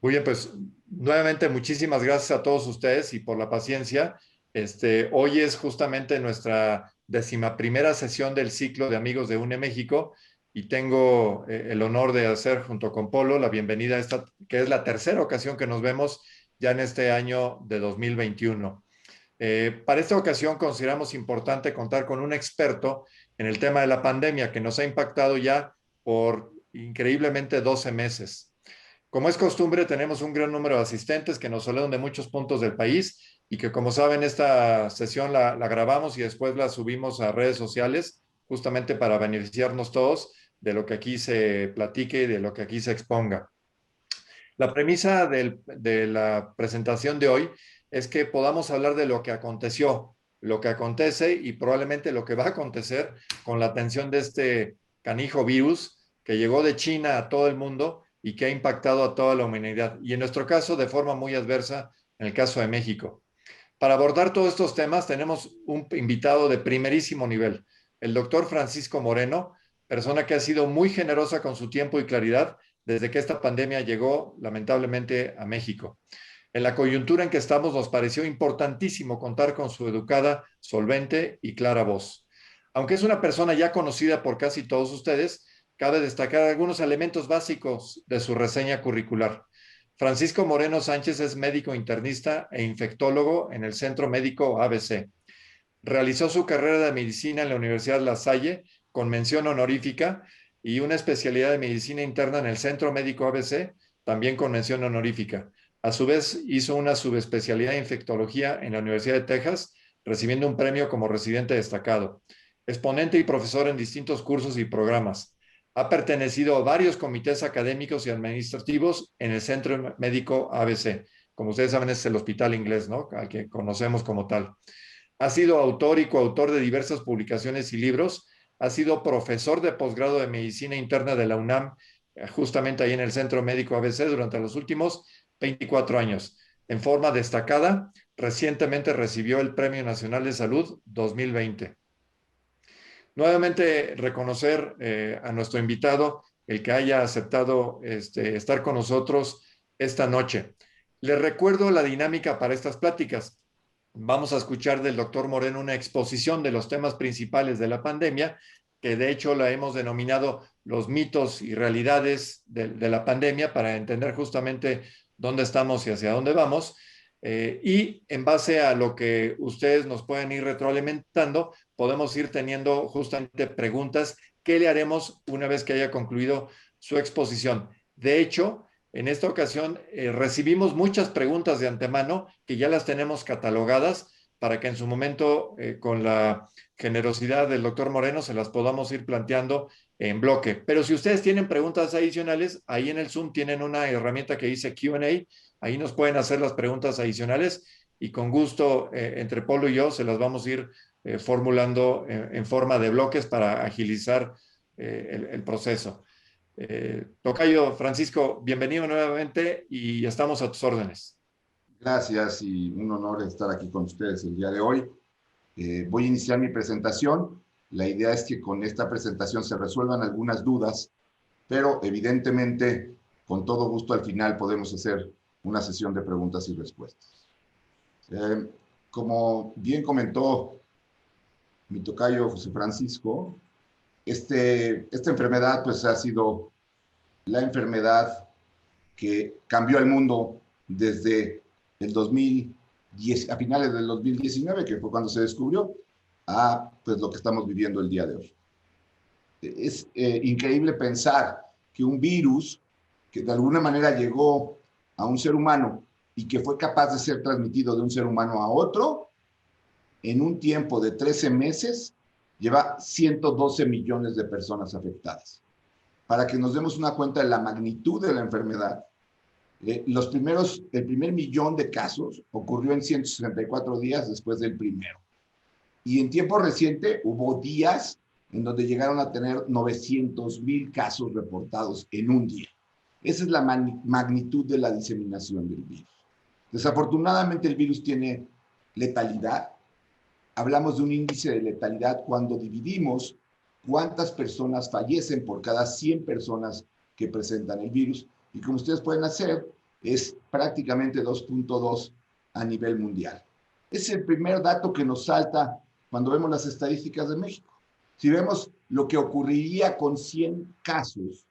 Muy bien, pues nuevamente muchísimas gracias a todos ustedes y por la paciencia. Hoy es justamente nuestra 11ª sesión del ciclo de Amigos de UNE México y tengo el honor de hacer junto con Polo la bienvenida a esta, que es la tercera ocasión que nos vemos ya en este año de 2021. Para esta ocasión consideramos importante contar con un experto en el tema de la pandemia que nos ha impactado ya por increíblemente 12 meses. Como es costumbre, tenemos un gran número de asistentes que nos saludan de muchos puntos del país y que, como saben, esta sesión la grabamos y después la subimos a redes sociales justamente para beneficiarnos todos de lo que aquí se platique y de lo que aquí se exponga. La premisa de la presentación de hoy es que podamos hablar de lo que aconteció, lo que acontece y probablemente lo que va a acontecer con la atención de este canijo virus que llegó de China a todo el mundo y que ha impactado a toda la humanidad. Y en nuestro caso, de forma muy adversa, en el caso de México. Para abordar todos estos temas, tenemos un invitado de primerísimo nivel, el doctor Francisco Moreno, persona que ha sido muy generosa con su tiempo y claridad desde que esta pandemia llegó lamentablemente a México. En la coyuntura en que estamos, nos pareció importantísimo contar con su educada, solvente y clara voz. Aunque es una persona ya conocida por casi todos ustedes, cabe destacar algunos elementos básicos de su reseña curricular. Francisco Moreno Sánchez es médico internista e infectólogo en el Centro Médico ABC. Realizó su carrera de medicina en la Universidad La Salle con mención honorífica y una especialidad de medicina interna en el Centro Médico ABC, también con mención honorífica. A su vez, hizo una subespecialidad de infectología en la Universidad de Texas, recibiendo un premio como residente destacado. Exponente y profesor en distintos cursos y programas. Ha pertenecido a varios comités académicos y administrativos en el Centro Médico ABC. Como ustedes saben, es el hospital inglés, ¿no? Al que conocemos como tal. Ha sido autor y coautor de diversas publicaciones y libros. Ha sido profesor de posgrado de Medicina Interna de la UNAM, justamente ahí en el Centro Médico ABC, durante los últimos 24 años. En forma destacada, recientemente recibió el Premio Nacional de Salud 2020. Nuevamente, reconocer a nuestro invitado el que haya aceptado estar con nosotros esta noche. Les recuerdo la dinámica para estas pláticas. Vamos a escuchar del doctor Moreno una exposición de los temas principales de la pandemia, que de hecho la hemos denominado los mitos y realidades de la pandemia para entender justamente dónde estamos y hacia dónde vamos. Y en base a lo que ustedes nos pueden ir retroalimentando, podemos ir teniendo justamente preguntas que le haremos una vez que haya concluido su exposición. De hecho, en esta ocasión recibimos muchas preguntas de antemano que ya las tenemos catalogadas para que en su momento, con la generosidad del doctor Moreno, se las podamos ir planteando en bloque. Pero si ustedes tienen preguntas adicionales, ahí en el Zoom tienen una herramienta que dice Q&A, ahí nos pueden hacer las preguntas adicionales y con gusto, entre Polo y yo, se las vamos a ir formulando en forma de bloques para agilizar el proceso. Tocayo Francisco, bienvenido nuevamente y estamos a tus órdenes. Gracias y un honor estar aquí con ustedes el día de hoy. Voy a iniciar mi presentación. La idea es que con esta presentación se resuelvan algunas dudas, pero evidentemente con todo gusto al final podemos hacer una sesión de preguntas y respuestas. Como bien comentó mi tocayo José Francisco, esta enfermedad pues ha sido la enfermedad que cambió el mundo desde el 2010, a finales del 2019, que fue cuando se descubrió, a pues, lo que estamos viviendo el día de hoy. Es increíble pensar que un virus que de alguna manera llegó a un ser humano y que fue capaz de ser transmitido de un ser humano a otro, en un tiempo de 13 meses, lleva 112 millones de personas afectadas. Para que nos demos una cuenta de la magnitud de la enfermedad, el primer millón de casos ocurrió en 164 días después del primero. Y en tiempo reciente hubo días en donde llegaron a tener 900,000 casos reportados en un día. Esa es la magnitud de la diseminación del virus. Desafortunadamente el virus tiene letalidad. Hablamos de un índice de letalidad cuando dividimos cuántas personas fallecen por cada 100 personas que presentan el virus. Y como ustedes pueden hacer, es prácticamente 2.2 a nivel mundial. Es el primer dato que nos salta cuando vemos las estadísticas de México. Si vemos lo que ocurriría con 100 casos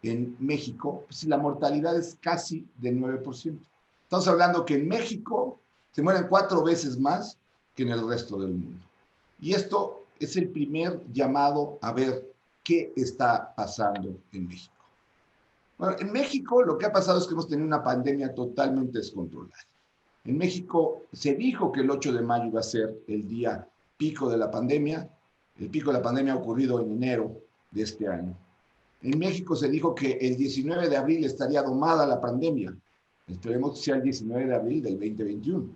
en México, pues la mortalidad es casi de 9%. Estamos hablando que en México se mueren 4 veces más que en el resto del mundo. Y esto es el primer llamado a ver qué está pasando en México. Bueno, en México lo que ha pasado es que hemos tenido una pandemia totalmente descontrolada. En México se dijo que el 8 de mayo iba a ser el día pico de la pandemia. El pico de la pandemia ha ocurrido en enero de este año. En México se dijo que el 19 de abril estaría domada la pandemia. Esperemos que sea el 19 de abril del 2021.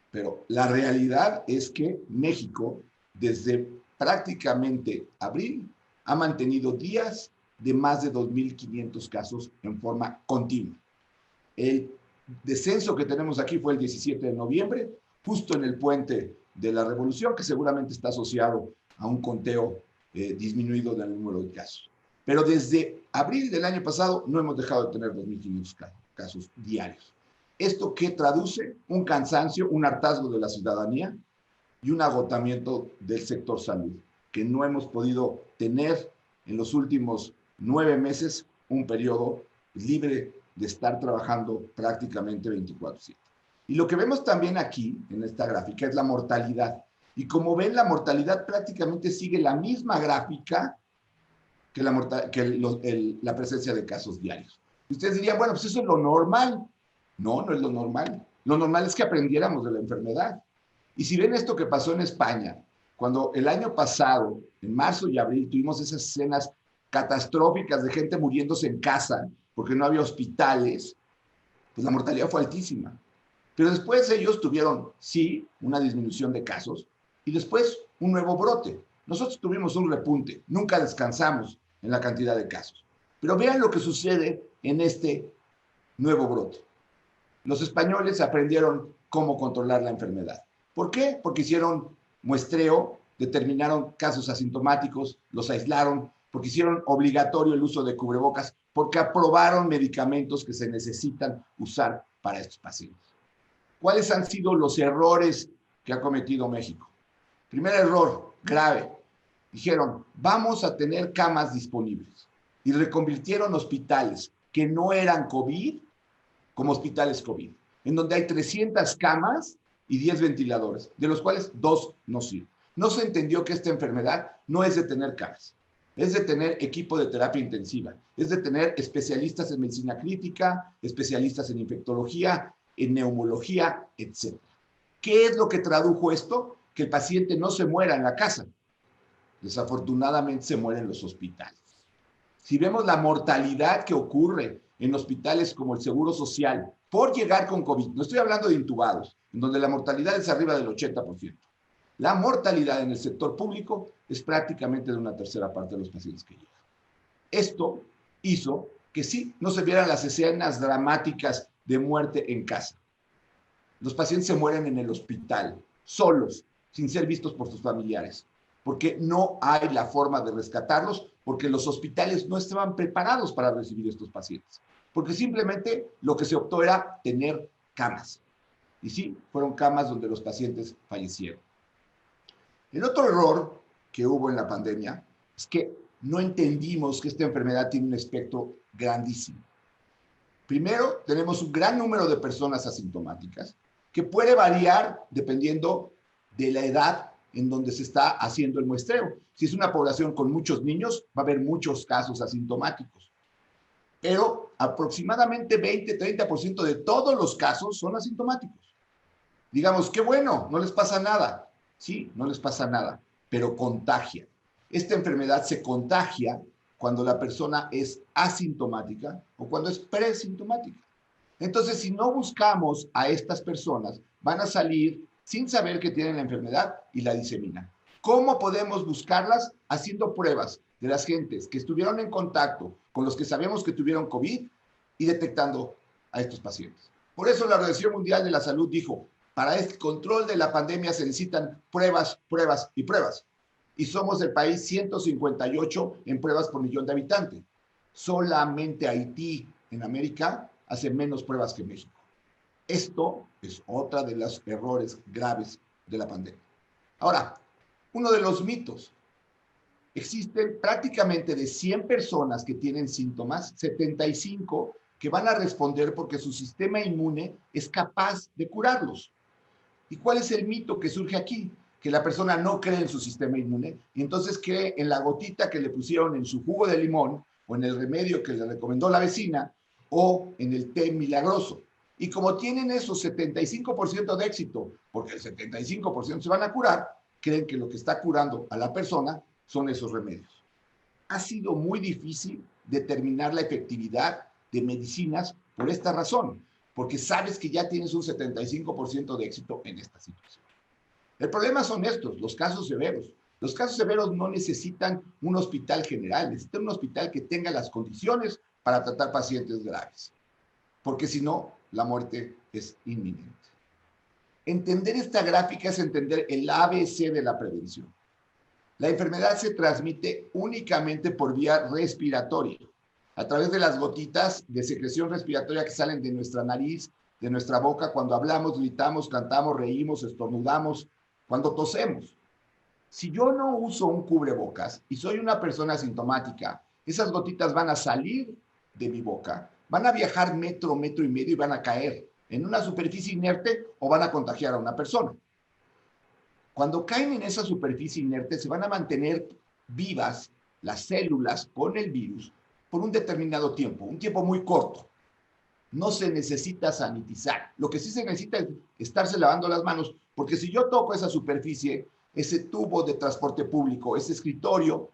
Pero la realidad es que México, desde prácticamente abril, ha mantenido días de más de 2.500 casos en forma continua. El descenso que tenemos aquí fue el 17 de noviembre, justo en el puente de la Revolución, que seguramente está asociado a un conteo disminuido del número de casos. Pero desde abril del año pasado no hemos dejado de tener 2.500 casos diarios. ¿Esto qué traduce? Un cansancio, un hartazgo de la ciudadanía y un agotamiento del sector salud, que no hemos podido tener en los últimos 9 meses un periodo libre de estar trabajando prácticamente 24/7. Y lo que vemos también aquí, en esta gráfica, es la mortalidad. Y como ven, la mortalidad prácticamente sigue la misma gráfica que la presencia de casos diarios. Y ustedes dirían, bueno, pues eso es lo normal. No, no es lo normal. Lo normal es que aprendiéramos de la enfermedad. Y si ven esto que pasó en España, cuando el año pasado, en marzo y abril, tuvimos esas escenas catastróficas de gente muriéndose en casa porque no había hospitales, pues la mortalidad fue altísima. Pero después ellos tuvieron, sí, una disminución de casos y después un nuevo brote. Nosotros tuvimos un repunte, nunca descansamos en la cantidad de casos. Pero vean lo que sucede en este nuevo brote. Los españoles aprendieron cómo controlar la enfermedad. ¿Por qué? Porque hicieron muestreo, determinaron casos asintomáticos, los aislaron, porque hicieron obligatorio el uso de cubrebocas, porque aprobaron medicamentos que se necesitan usar para estos pacientes. ¿Cuáles han sido los errores que ha cometido México? Primer error grave. Dijeron, vamos a tener camas disponibles. Y reconvirtieron hospitales que no eran COVID como hospitales COVID, en donde hay 300 camas y 10 ventiladores, de los cuales 2 no sirven. No se entendió que esta enfermedad no es de tener camas, es de tener equipo de terapia intensiva, es de tener especialistas en medicina crítica, especialistas en infectología, en neumología, etc. ¿Qué es lo que tradujo esto? Que el paciente no se muera en la casa. Desafortunadamente se muere en los hospitales. Si vemos la mortalidad que ocurre en hospitales como el Seguro Social por llegar con COVID, no estoy hablando de intubados, en donde la mortalidad es arriba del 80%. La mortalidad en el sector público es prácticamente de una tercera parte de los pacientes que llegan. Esto hizo que sí no se vieran las escenas dramáticas de muerte en casa. Los pacientes se mueren en el hospital, solos, sin ser vistos por sus familiares, porque no hay la forma de rescatarlos, porque los hospitales no estaban preparados para recibir estos pacientes, porque simplemente lo que se optó era tener camas. Y sí, fueron camas donde los pacientes fallecieron. El otro error que hubo en la pandemia es que no entendimos que esta enfermedad tiene un espectro grandísimo. Primero, tenemos un gran número de personas asintomáticas que puede variar dependiendo de la edad en donde se está haciendo el muestreo. Si es una población con muchos niños, va a haber muchos casos asintomáticos. Pero aproximadamente 20-30% de todos los casos son asintomáticos. Digamos, qué bueno, no les pasa nada. Sí, no les pasa nada, pero contagia. Esta enfermedad se contagia cuando la persona es asintomática o cuando es presintomática. Entonces, si no buscamos a estas personas, van a salir sin saber que tienen la enfermedad y la diseminan. ¿Cómo podemos buscarlas? Haciendo pruebas de las gentes que estuvieron en contacto con los que sabemos que tuvieron COVID y detectando a estos pacientes. Por eso la Organización Mundial de la Salud dijo, para el control de la pandemia se necesitan pruebas, pruebas y pruebas. Y somos el país 158 en pruebas por millón de habitantes. Solamente Haití en América hace menos pruebas que México. Esto es otra de los errores graves de la pandemia. Ahora, uno de los mitos. Existen prácticamente de 100 personas que tienen síntomas, 75 que van a responder porque su sistema inmune es capaz de curarlos. ¿Y cuál es el mito que surge aquí? Que la persona no cree en su sistema inmune y entonces cree en la gotita que le pusieron en su jugo de limón o en el remedio que le recomendó la vecina o en el té milagroso. Y como tienen esos 75% de éxito, porque el 75% se van a curar, creen que lo que está curando a la persona son esos remedios. Ha sido muy difícil determinar la efectividad de medicinas por esta razón, porque sabes que ya tienes un 75% de éxito en esta situación. El problema son estos, los casos severos. Los casos severos no necesitan un hospital general, necesitan un hospital que tenga las condiciones para tratar pacientes graves, porque si no, la muerte es inminente. Entender esta gráfica es entender el ABC de la prevención. La enfermedad se transmite únicamente por vía respiratoria, a través de las gotitas de secreción respiratoria que salen de nuestra nariz, de nuestra boca, cuando hablamos, gritamos, cantamos, reímos, estornudamos, cuando tosemos. Si yo no uso un cubrebocas y soy una persona asintomática, esas gotitas van a salir de mi boca, van a viajar metro, metro y medio y van a caer en una superficie inerte o van a contagiar a una persona. Cuando caen en esa superficie inerte, se van a mantener vivas las células con el virus por un determinado tiempo, un tiempo muy corto. No se necesita sanitizar. Lo que sí se necesita es estarse lavando las manos, porque si yo toco esa superficie, ese tubo de transporte público, ese escritorio,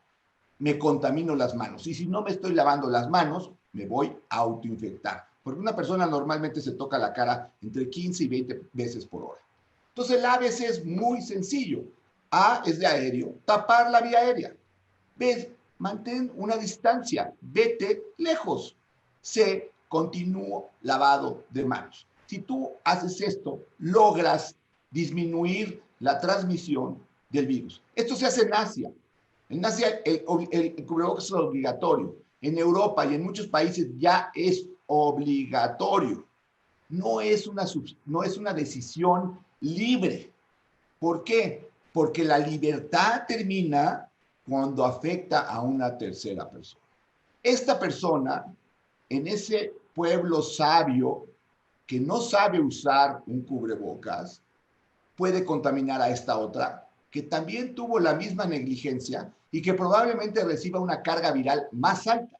me contamino las manos. Y si no me estoy lavando las manos, me voy a autoinfectar. Porque una persona normalmente se toca la cara entre 15 y 20 veces por hora. Entonces el ABC es muy sencillo. A es de aéreo, tapar la vía aérea. B, mantén una distancia, vete lejos. C, continúo lavado de manos. Si tú haces esto, logras disminuir la transmisión del virus. Esto se hace en Asia. En Asia el cubrebocas es obligatorio. En Europa y en muchos países ya es obligatorio. No es una decisión libre. ¿Por qué? Porque la libertad termina cuando afecta a una tercera persona. Esta persona, en ese pueblo sabio que no sabe usar un cubrebocas, puede contaminar a esta otra, que también tuvo la misma negligencia y que probablemente reciba una carga viral más alta.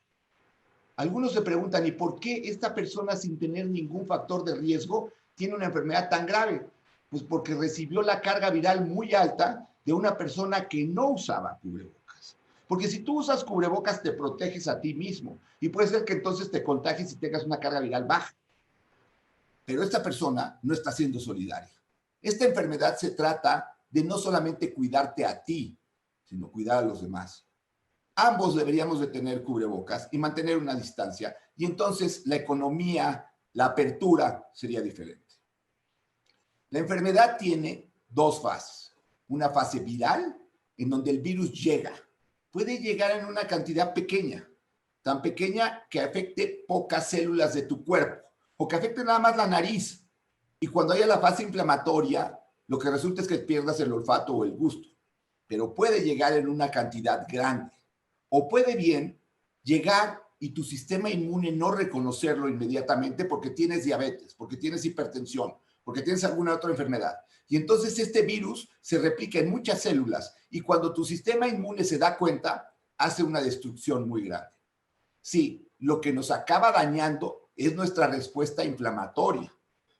Algunos se preguntan, ¿y por qué esta persona sin tener ningún factor de riesgo tiene una enfermedad tan grave? Pues porque recibió la carga viral muy alta de una persona que no usaba cubrebocas. Porque si tú usas cubrebocas te proteges a ti mismo y puede ser que entonces te contagies y tengas una carga viral baja. Pero esta persona no está siendo solidaria. Esta enfermedad se trata de no solamente cuidarte a ti, sino cuidar a los demás. Ambos deberíamos de tener cubrebocas y mantener una distancia y entonces la economía, la apertura sería diferente. La enfermedad tiene dos fases. Una fase viral, en donde el virus llega. Puede llegar en una cantidad pequeña, tan pequeña que afecte pocas células de tu cuerpo o que afecte nada más la nariz. Y cuando haya la fase inflamatoria, lo que resulta es que pierdas el olfato o el gusto. Pero puede llegar en una cantidad grande. O puede bien llegar y tu sistema inmune no reconocerlo inmediatamente porque tienes diabetes, porque tienes hipertensión, porque tienes alguna otra enfermedad. Y entonces este virus se replica en muchas células y cuando tu sistema inmune se da cuenta, hace una destrucción muy grande. Sí, lo que nos acaba dañando es nuestra respuesta inflamatoria,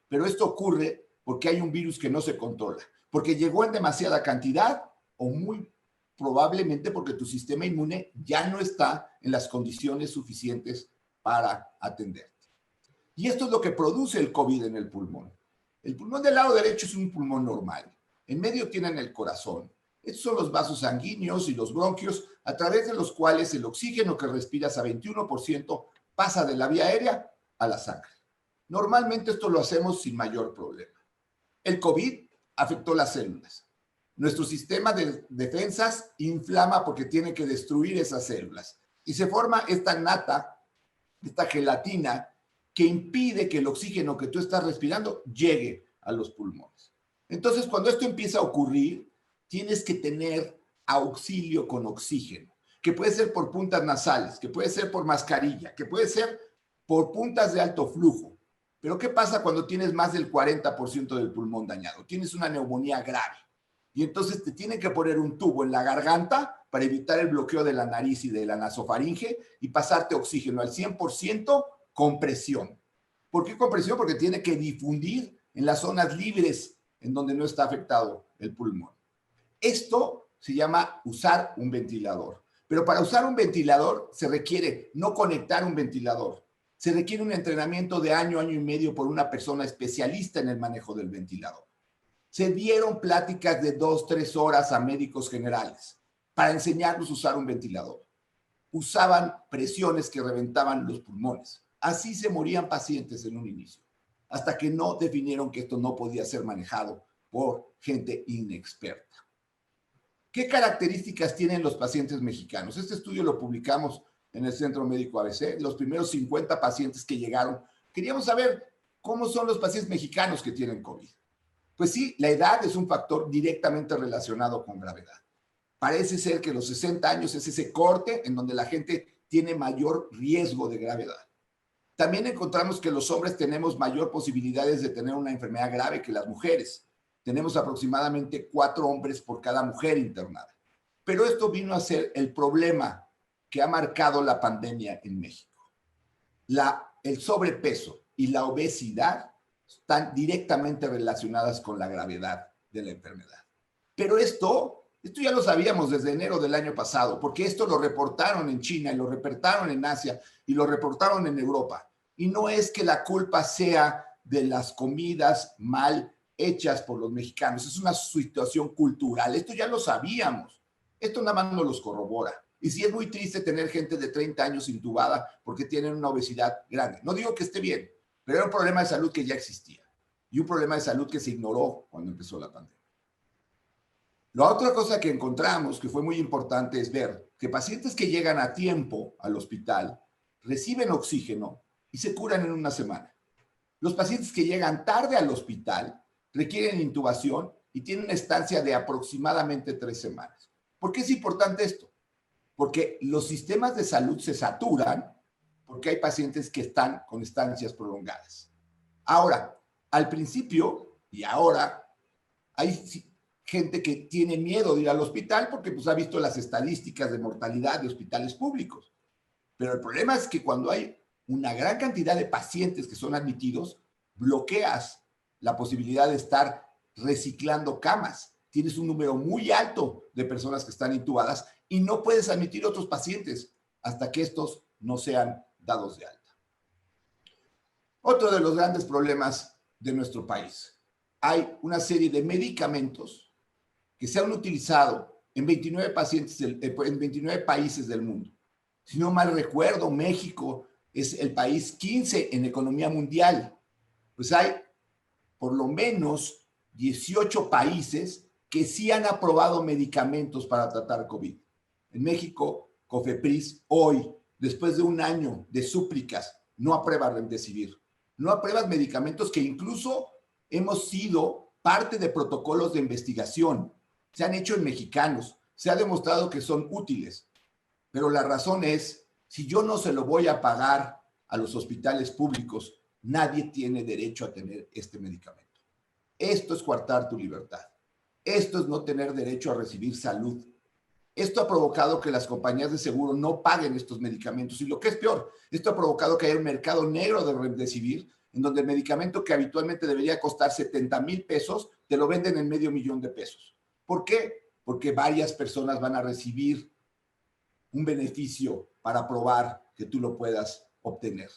pero esto ocurre porque hay un virus que no se controla, porque llegó en demasiada cantidad o muy probablemente porque tu sistema inmune ya no está en las condiciones suficientes para atenderte. Y esto es lo que produce el COVID en el pulmón. El pulmón del lado derecho es un pulmón normal. En medio tienen el corazón. Estos son los vasos sanguíneos y los bronquios a través de los cuales el oxígeno que respiras a 21% pasa de la vía aérea a la sangre. Normalmente esto lo hacemos sin mayor problema. El COVID afectó las células. Nuestro sistema de defensas inflama porque tiene que destruir esas células. Y se forma esta nata, esta gelatina, que impide que el oxígeno que tú estás respirando llegue a los pulmones. Entonces, cuando esto empieza a ocurrir, tienes que tener auxilio con oxígeno, que puede ser por puntas nasales, que puede ser por mascarilla, que puede ser por puntas de alto flujo. Pero ¿qué pasa cuando tienes más del 40% del pulmón dañado? Tienes una neumonía grave. Y entonces te tienen que poner un tubo en la garganta para evitar el bloqueo de la nariz y de la nasofaringe y pasarte oxígeno al 100% con presión. ¿Por qué con presión? Porque tiene que difundir en las zonas libres en donde no está afectado el pulmón. Esto se llama usar un ventilador. Pero para usar un ventilador se requiere no conectar un ventilador. Se requiere un entrenamiento de año y medio por una persona especialista en el manejo del ventilador. Se dieron pláticas de 2-3 horas a médicos generales para enseñarnos a usar un ventilador. Usaban presiones que reventaban los pulmones. Así se morían pacientes en un inicio, hasta que no definieron que esto no podía ser manejado por gente inexperta. ¿Qué características tienen los pacientes mexicanos? Este estudio lo publicamos en el Centro Médico ABC. Los primeros 50 pacientes que llegaron, queríamos saber cómo son los pacientes mexicanos que tienen COVID. Pues sí, la edad es un factor directamente relacionado con gravedad. Parece ser que los 60 años es ese corte en donde la gente tiene mayor riesgo de gravedad. También encontramos que los hombres tenemos mayor posibilidades de tener una enfermedad grave que las mujeres. Tenemos aproximadamente 4 hombres por cada mujer internada. Pero esto vino a ser el problema que ha marcado la pandemia en México. El sobrepeso y la obesidad están directamente relacionadas con la gravedad de la enfermedad. Pero esto ya lo sabíamos desde enero del año pasado, porque esto lo reportaron en China y lo reportaron en Asia y lo reportaron en Europa. Y no es que la culpa sea de las comidas mal hechas por los mexicanos, es una situación cultural. Esto ya lo sabíamos. Esto nada más nos los corrobora. Y sí es muy triste tener gente de 30 años intubada porque tienen una obesidad grande. No digo que esté bien, pero era un problema de salud que ya existía y un problema de salud que se ignoró cuando empezó la pandemia. La otra cosa que encontramos que fue muy importante es ver que pacientes que llegan a tiempo al hospital reciben oxígeno y se curan en una semana. Los pacientes que llegan tarde al hospital requieren intubación y tienen una estancia de aproximadamente 3 semanas. ¿Por qué es importante esto? Porque los sistemas de salud se saturan porque hay pacientes que están con estancias prolongadas. Ahora, al principio y ahora, hay gente que tiene miedo de ir al hospital porque pues, ha visto las estadísticas de mortalidad de hospitales públicos. Pero el problema es que cuando hay una gran cantidad de pacientes que son admitidos, bloqueas la posibilidad de estar reciclando camas. Tienes un número muy alto de personas que están intubadas y no puedes admitir otros pacientes hasta que estos no sean dados de alta. Otro de los grandes problemas de nuestro país. Hay una serie de medicamentos que se han utilizado en 29 países del mundo. Si no mal recuerdo, México es el país 15 en economía mundial. Pues hay por lo menos 18 países que sí han aprobado medicamentos para tratar COVID. En México, COFEPRIS hoy, después de un año de súplicas, no aprueba Remdesivir. No aprueba medicamentos que incluso hemos sido parte de protocolos de investigación. Se han hecho en mexicanos. Se ha demostrado que son útiles. Pero la razón es, si yo no se lo voy a pagar a los hospitales públicos, nadie tiene derecho a tener este medicamento. Esto es coartar tu libertad. Esto es no tener derecho a recibir salud. Esto ha provocado que las compañías de seguro no paguen estos medicamentos. Y lo que es peor, esto ha provocado que haya un mercado negro de Remdesivir, en donde el medicamento que habitualmente debería costar 70,000 pesos, te lo venden en $500,000 de pesos. ¿Por qué? Porque varias personas van a recibir un beneficio para probar que tú lo puedas obtener.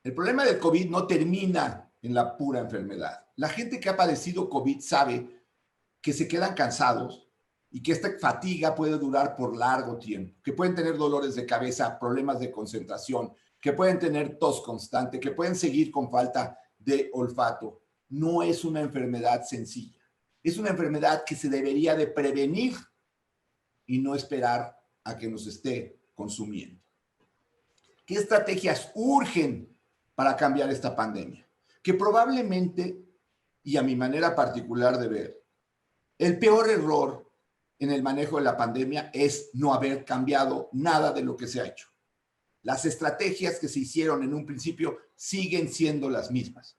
El problema del COVID no termina en la pura enfermedad. La gente que ha padecido COVID sabe que se quedan cansados y que esta fatiga puede durar por largo tiempo, que pueden tener dolores de cabeza, problemas de concentración, que pueden tener tos constante, que pueden seguir con falta de olfato. No es una enfermedad sencilla. Es una enfermedad que se debería de prevenir y no esperar a que nos esté consumiendo. ¿Qué estrategias urgen para cambiar esta pandemia? Que probablemente, y a mi manera particular de ver, el peor error en el manejo de la pandemia es no haber cambiado nada de lo que se ha hecho. Las estrategias que se hicieron en un principio siguen siendo las mismas.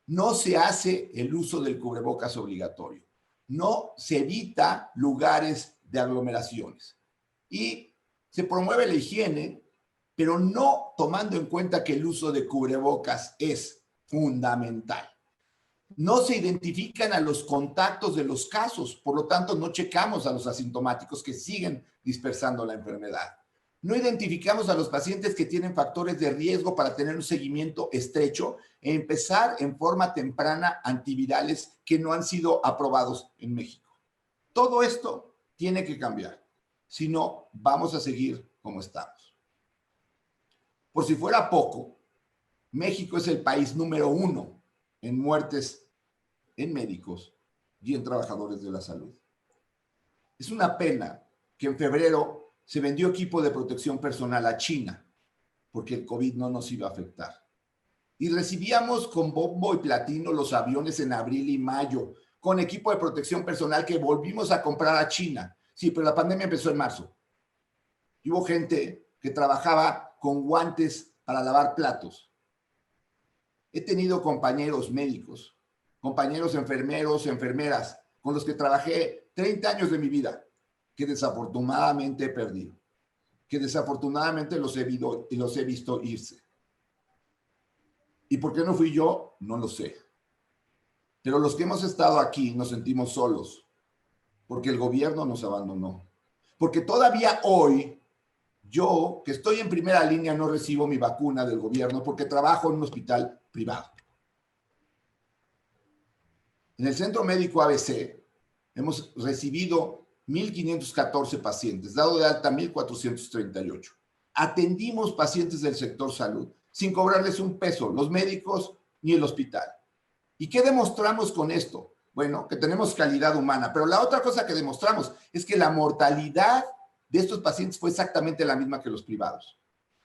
No se hace el uso del cubrebocas obligatorio. No se evita lugares de aglomeraciones. Y se promueve la higiene, pero no tomando en cuenta que el uso de cubrebocas es fundamental. No se identifican a los contactos de los casos, por lo tanto no checamos a los asintomáticos que siguen dispersando la enfermedad. No identificamos a los pacientes que tienen factores de riesgo para tener un seguimiento estrecho e empezar en forma temprana antivirales que no han sido aprobados en México. Todo esto tiene que cambiar, si no vamos a seguir como estamos. Por si fuera poco, México es el país número 1 en muertes en médicos y en trabajadores de la salud. Es una pena que en febrero se vendió equipo de protección personal a China porque el COVID no nos iba a afectar. Y recibíamos con bombo y platino los aviones en abril y mayo con equipo de protección personal que volvimos a comprar a China. Sí, pero la pandemia empezó en marzo. Y hubo gente que trabajaba con guantes para lavar platos. He tenido compañeros médicos, compañeros enfermeros, enfermeras, con los que trabajé 30 años de mi vida, que desafortunadamente he perdido, que desafortunadamente los he visto irse. ¿Y por qué no fui yo? No lo sé. Pero los que hemos estado aquí nos sentimos solos, porque el gobierno nos abandonó. Porque todavía hoy, yo, que estoy en primera línea, no recibo mi vacuna del gobierno porque trabajo en un hospital privado. En el Centro Médico ABC hemos recibido 1,514 pacientes, dado de alta 1,438. Atendimos pacientes del sector salud sin cobrarles un peso, los médicos ni el hospital. ¿Y qué demostramos con esto? Bueno, que tenemos calidad humana, pero la otra cosa que demostramos es que la mortalidad de estos pacientes fue exactamente la misma que los privados.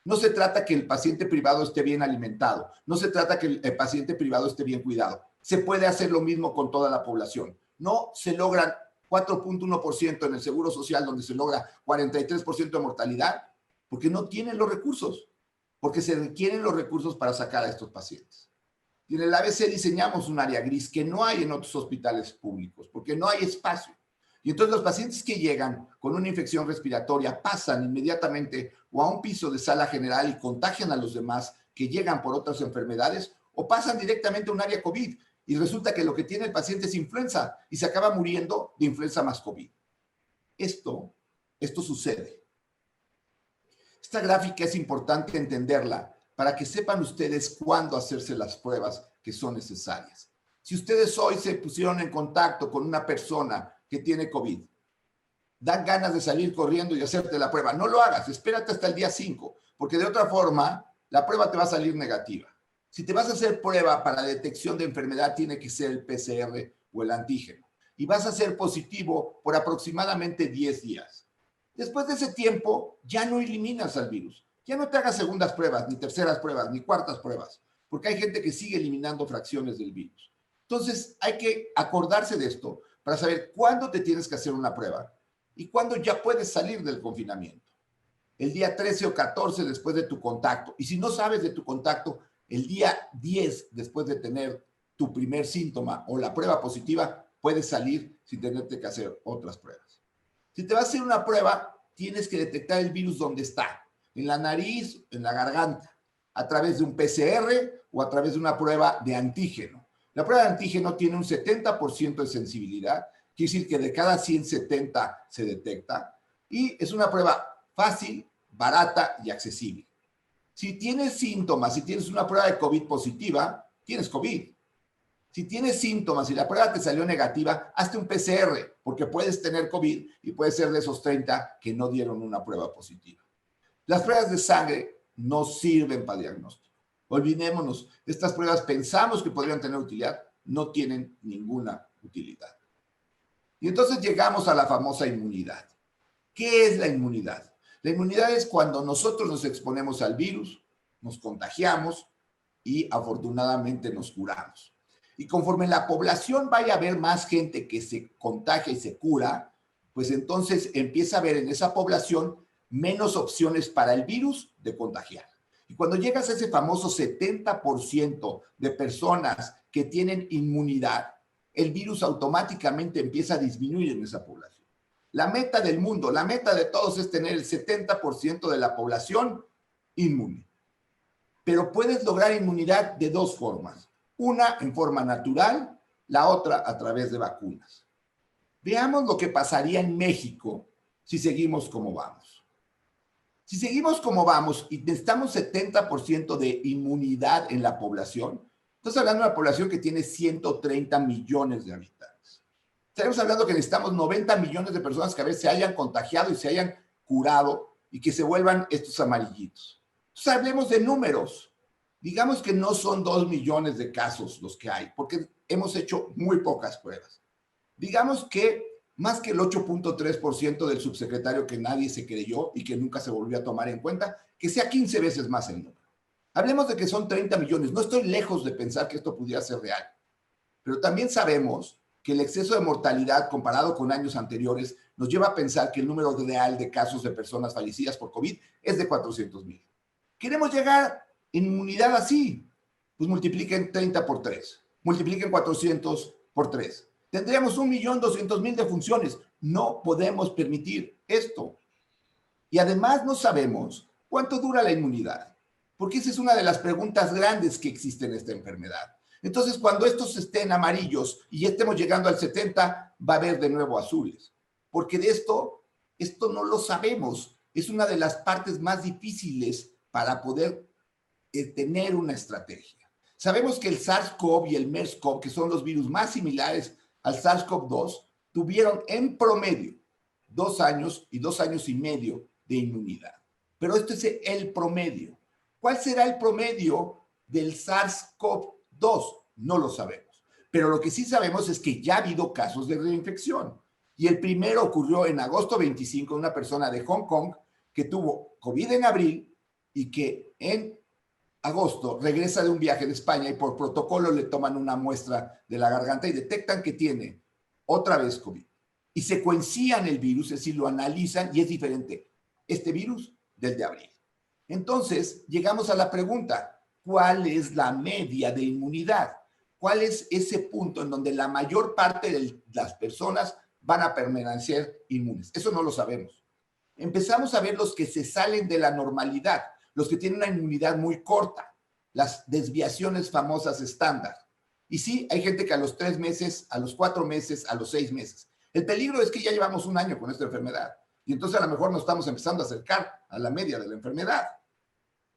No se trata que el paciente privado esté bien alimentado, no se trata que el paciente privado esté bien cuidado. Se puede hacer lo mismo con toda la población. No se logran 4.1% en el Seguro Social, donde se logra 43% de mortalidad, porque no tienen los recursos, porque se requieren los recursos para sacar a estos pacientes. Y en el ABC diseñamos un área gris que no hay en otros hospitales públicos, porque no hay espacio. Y entonces los pacientes que llegan con una infección respiratoria pasan inmediatamente o a un piso de sala general y contagian a los demás que llegan por otras enfermedades, o pasan directamente a un área COVID y resulta que lo que tiene el paciente es influenza y se acaba muriendo de influenza más COVID. Esto sucede. Esta gráfica es importante entenderla para que sepan ustedes cuándo hacerse las pruebas que son necesarias. Si ustedes hoy se pusieron en contacto con una persona que tiene COVID, dan ganas de salir corriendo y hacerte la prueba. No lo hagas, espérate hasta el día 5, porque de otra forma la prueba te va a salir negativa. Si te vas a hacer prueba para detección de enfermedad, tiene que ser el PCR o el antígeno. Y vas a ser positivo por aproximadamente 10 días. Después de ese tiempo, ya no eliminas al virus. Ya no te hagas segundas pruebas, ni terceras pruebas, ni cuartas pruebas, porque hay gente que sigue eliminando fracciones del virus. Entonces, hay que acordarse de esto para saber cuándo te tienes que hacer una prueba y cuándo ya puedes salir del confinamiento. El día 13 o 14 después de tu contacto. Y si no sabes de tu contacto, el día 10 después de tener tu primer síntoma o la prueba positiva, puedes salir sin tenerte que hacer otras pruebas. Si te vas a hacer una prueba, tienes que detectar el virus donde está, en la nariz, en la garganta, a través de un PCR o a través de una prueba de antígeno. La prueba de antígeno tiene un 70% de sensibilidad, quiere decir que de cada 170 se detecta, y es una prueba fácil, barata y accesible. Si tienes síntomas, si tienes una prueba de COVID positiva, tienes COVID. Si tienes síntomas y la prueba te salió negativa, hazte un PCR, porque puedes tener COVID y puedes ser de esos 30 que no dieron una prueba positiva. Las pruebas de sangre no sirven para diagnóstico. Olvidémonos, estas pruebas pensamos que podrían tener utilidad, no tienen ninguna utilidad. Y entonces llegamos a la famosa inmunidad. ¿Qué es la inmunidad? La inmunidad es cuando nosotros nos exponemos al virus nos contagiamos y afortunadamente nos curamos. Y conforme la población vaya a haber más gente que se contagia y se cura, pues entonces empieza a haber en esa población menos opciones para el virus de contagiar. Y cuando llegas a ese famoso 70% de personas que tienen inmunidad, el virus automáticamente empieza a disminuir en esa población. La meta del mundo, la meta de todos es tener el 70% de la población inmune. Pero puedes lograr inmunidad de dos formas. Una en forma natural, la otra a través de vacunas. Veamos lo que pasaría en México si seguimos como vamos. Si seguimos como vamos y necesitamos 70% de inmunidad en la población, estamos hablando de una población que tiene 130 millones de habitantes. Estamos hablando que necesitamos 90 millones de personas que a veces se hayan contagiado y se hayan curado y que se vuelvan estos amarillitos. Entonces hablemos de números. Digamos que no son 2 millones de casos los que hay, porque hemos hecho muy pocas pruebas. Digamos que más que el 8.3% del subsecretario que nadie se creyó y que nunca se volvió a tomar en cuenta, que sea 15 veces más el número. Hablemos de que son 30 millones. No estoy lejos de pensar que esto pudiera ser real. Pero también sabemos que el exceso de mortalidad comparado con años anteriores nos lleva a pensar que el número real de casos de personas fallecidas por COVID es de 400,000. Queremos llegar en inmunidad así. Pues multipliquen 30 por 3. Multipliquen 400 por 3. Tendríamos 1.200.000 defunciones. No podemos permitir esto. Y además no sabemos cuánto dura la inmunidad, porque esa es una de las preguntas grandes que existe en esta enfermedad. Entonces, cuando estos estén amarillos y ya estemos llegando al 70, va a haber de nuevo azules. Porque de esto no lo sabemos. Es una de las partes más difíciles para poder tener una estrategia. Sabemos que el SARS-CoV y el MERS-CoV, que son los virus más similares al SARS-CoV-2, tuvieron en promedio 2 años y 2 años y medio de inmunidad. Pero este es el promedio. ¿Cuál será el promedio del SARS-CoV-2? No lo sabemos. Pero lo que sí sabemos es que ya ha habido casos de reinfección. Y el primero ocurrió en agosto 25, una persona de Hong Kong que tuvo COVID en abril y que en agosto regresa de un viaje de España y por protocolo le toman una muestra de la garganta y detectan que tiene otra vez COVID. Y secuencian el virus, es decir, lo analizan y es diferente este virus del de abril. Entonces, llegamos a la pregunta, ¿cuál es la media de inmunidad? ¿Cuál es ese punto en donde la mayor parte de las personas van a permanecer inmunes? Eso no lo sabemos. Empezamos a ver los que se salen de la normalidad, los que tienen una inmunidad muy corta, las desviaciones famosas estándar. Y sí, hay gente que a los 3 meses, a los 4 meses, a los 6 meses. El peligro es que ya llevamos 1 año con esta enfermedad y entonces a lo mejor nos estamos empezando a acercar a la media de la enfermedad.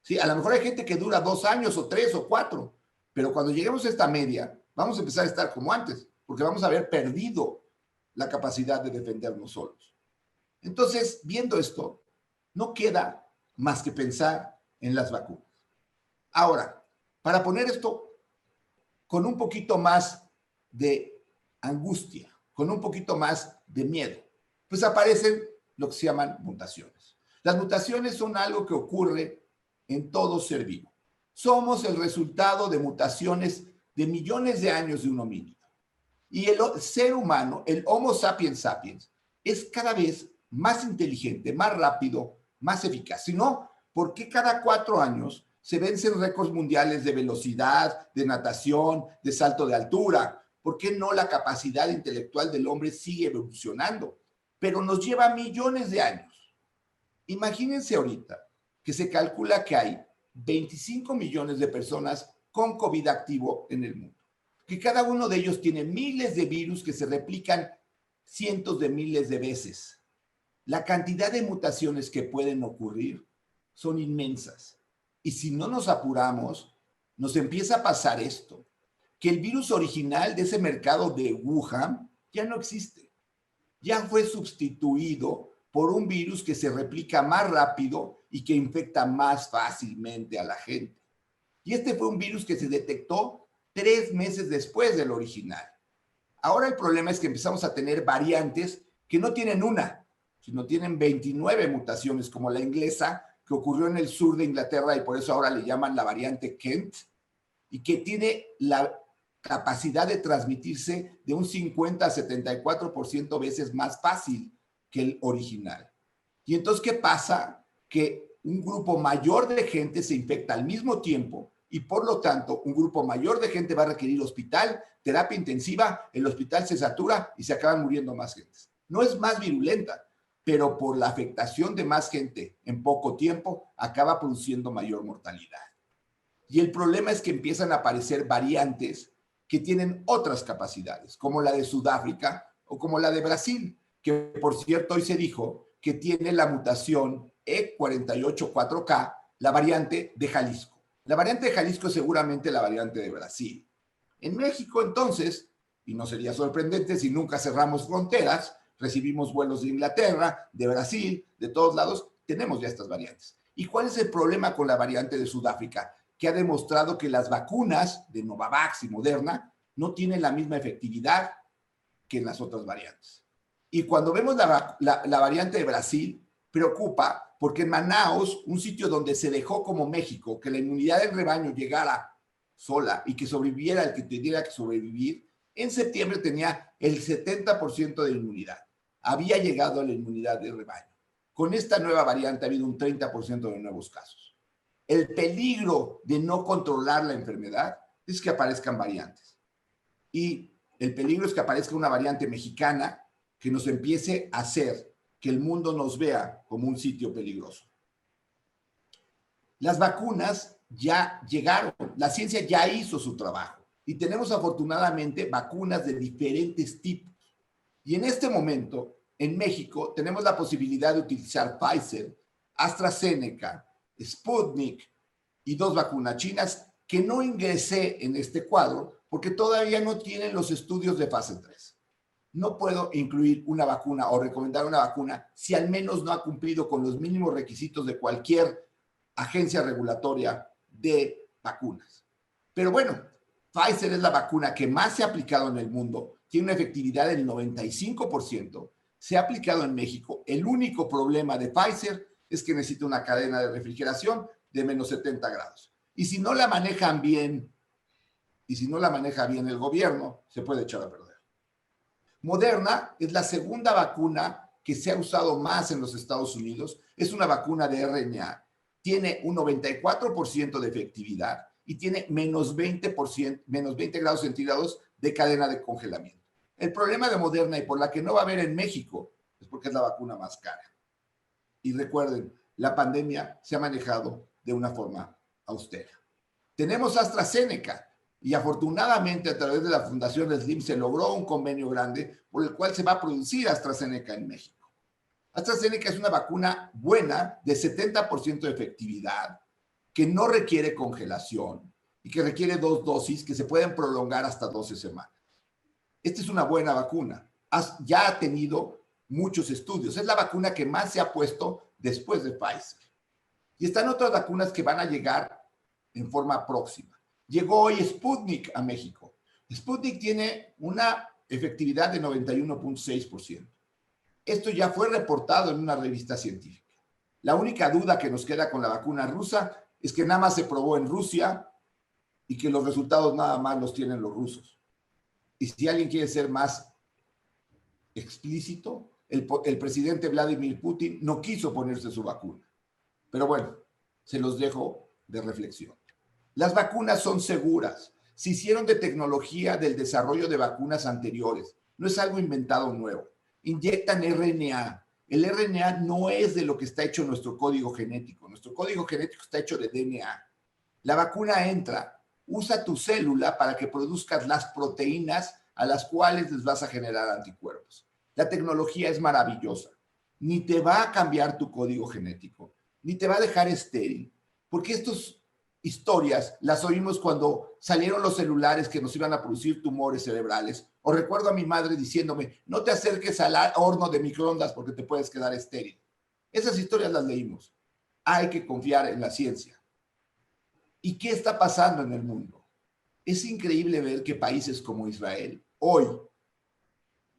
Sí, a lo mejor hay gente que dura 2 años o 3 o 4, pero cuando lleguemos a esta media, vamos a empezar a estar como antes, porque vamos a haber perdido la capacidad de defendernos solos. Entonces, viendo esto, no queda más que pensar en las vacunas. Ahora, para poner esto con un poquito más de angustia, con un poquito más de miedo, pues aparecen lo que se llaman mutaciones. Las mutaciones son algo que ocurre en todo ser vivo. Somos el resultado de mutaciones de millones de años de un homínido. Y el ser humano, el Homo sapiens sapiens, es cada vez más inteligente, más rápido, más eficaz. Si no, ¿por qué cada 4 años se vencen récords mundiales de velocidad, de natación, de salto de altura? ¿Por qué no la capacidad intelectual del hombre sigue evolucionando? Pero nos lleva millones de años. Imagínense ahorita que se calcula que hay 25 millones de personas con COVID activo en el mundo, que cada uno de ellos tiene miles de virus que se replican cientos de miles de veces. La cantidad de mutaciones que pueden ocurrir son inmensas. Y si no nos apuramos, nos empieza a pasar esto, que el virus original de ese mercado de Wuhan ya no existe. Ya fue sustituido por un virus que se replica más rápido y que infecta más fácilmente a la gente. Y este fue un virus que se detectó 3 meses después del original. Ahora el problema es que empezamos a tener variantes que no tienen una, sino tienen 29 mutaciones, como la inglesa, que ocurrió en el sur de Inglaterra y por eso ahora le llaman la variante Kent, y que tiene la capacidad de transmitirse de un 50 a 74% veces más fácil que el original. Y entonces, ¿qué pasa? Que un grupo mayor de gente se infecta al mismo tiempo y por lo tanto un grupo mayor de gente va a requerir hospital, terapia intensiva, el hospital se satura y se acaban muriendo más gentes. No es más virulenta, pero por la afectación de más gente en poco tiempo acaba produciendo mayor mortalidad. Y el problema es que empiezan a aparecer variantes que tienen otras capacidades, como la de Sudáfrica o como la de Brasil, que por cierto hoy se dijo que tiene la mutación E484K, la variante de Jalisco. La variante de Jalisco es seguramente la variante de Brasil. En México, entonces, y no sería sorprendente si nunca cerramos fronteras, recibimos vuelos de Inglaterra, de Brasil, de todos lados, tenemos ya estas variantes. ¿Y cuál es el problema con la variante de Sudáfrica? Que ha demostrado que las vacunas de Novavax y Moderna no tienen la misma efectividad que en las otras variantes. Y cuando vemos la variante de Brasil, preocupa porque en Manaus, un sitio donde se dejó como México, que la inmunidad del rebaño llegara sola y que sobreviviera el que tuviera que sobrevivir, en septiembre tenía el 70% de inmunidad. Había llegado a la inmunidad del rebaño. Con esta nueva variante ha habido un 30% de nuevos casos. El peligro de no controlar la enfermedad es que aparezcan variantes. Y el peligro es que aparezca una variante mexicana que nos empiece a hacer que el mundo nos vea como un sitio peligroso. Las vacunas ya llegaron, la ciencia ya hizo su trabajo y tenemos afortunadamente vacunas de diferentes tipos. Y en este momento, en México, tenemos la posibilidad de utilizar Pfizer, AstraZeneca, Sputnik y 2 vacunas chinas que no ingresé en este cuadro porque todavía no tienen los estudios de fase 3. No puedo incluir una vacuna o recomendar una vacuna si al menos no ha cumplido con los mínimos requisitos de cualquier agencia regulatoria de vacunas. Pero bueno, Pfizer es la vacuna que más se ha aplicado en el mundo, tiene una efectividad del 95%, se ha aplicado en México. El único problema de Pfizer es que necesita una cadena de refrigeración de menos 70 grados. Y si no la manejan bien, y si no la maneja bien el gobierno, se puede echar a perder. Moderna es la segunda vacuna que se ha usado más en los Estados Unidos. Es una vacuna de RNA. Tiene un 94% de efectividad y tiene menos 20 grados centígrados de cadena de congelamiento. El problema de Moderna y por la que no va a haber en México es porque es la vacuna más cara. Y recuerden, la pandemia se ha manejado de una forma austera. Tenemos AstraZeneca y afortunadamente a través de la Fundación Slim se logró un convenio grande por el cual se va a producir AstraZeneca en México. AstraZeneca es una vacuna buena de 70% de efectividad que no requiere congelación y que requiere 2 dosis que se pueden prolongar hasta 12 semanas. Esta es una buena vacuna. Ya ha tenido muchos estudios. Es la vacuna que más se ha puesto después de Pfizer. Y están otras vacunas que van a llegar en forma próxima. Llegó hoy Sputnik a México. Sputnik tiene una efectividad de 91.6%. Esto ya fue reportado en una revista científica. La única duda que nos queda con la vacuna rusa es que nada más se probó en Rusia y que los resultados nada más los tienen los rusos. Y si alguien quiere ser más explícito, el presidente Vladimir Putin no quiso ponerse su vacuna. Pero bueno, se los dejo de reflexión. Las vacunas son seguras. Se hicieron de tecnología del desarrollo de vacunas anteriores. No es algo inventado nuevo. Inyectan RNA. El RNA no es de lo que está hecho nuestro código genético. Nuestro código genético está hecho de DNA. La vacuna entra, usa tu célula para que produzcas las proteínas a las cuales les vas a generar anticuerpos. La tecnología es maravillosa. Ni te va a cambiar tu código genético, ni te va a dejar estéril, porque estas historias las oímos cuando salieron los celulares que nos iban a producir tumores cerebrales. O recuerdo a mi madre diciéndome, no te acerques al horno de microondas porque te puedes quedar estéril. Esas historias las leímos. Hay que confiar en la ciencia. ¿Y qué está pasando en el mundo? Es increíble ver que países como Israel, hoy,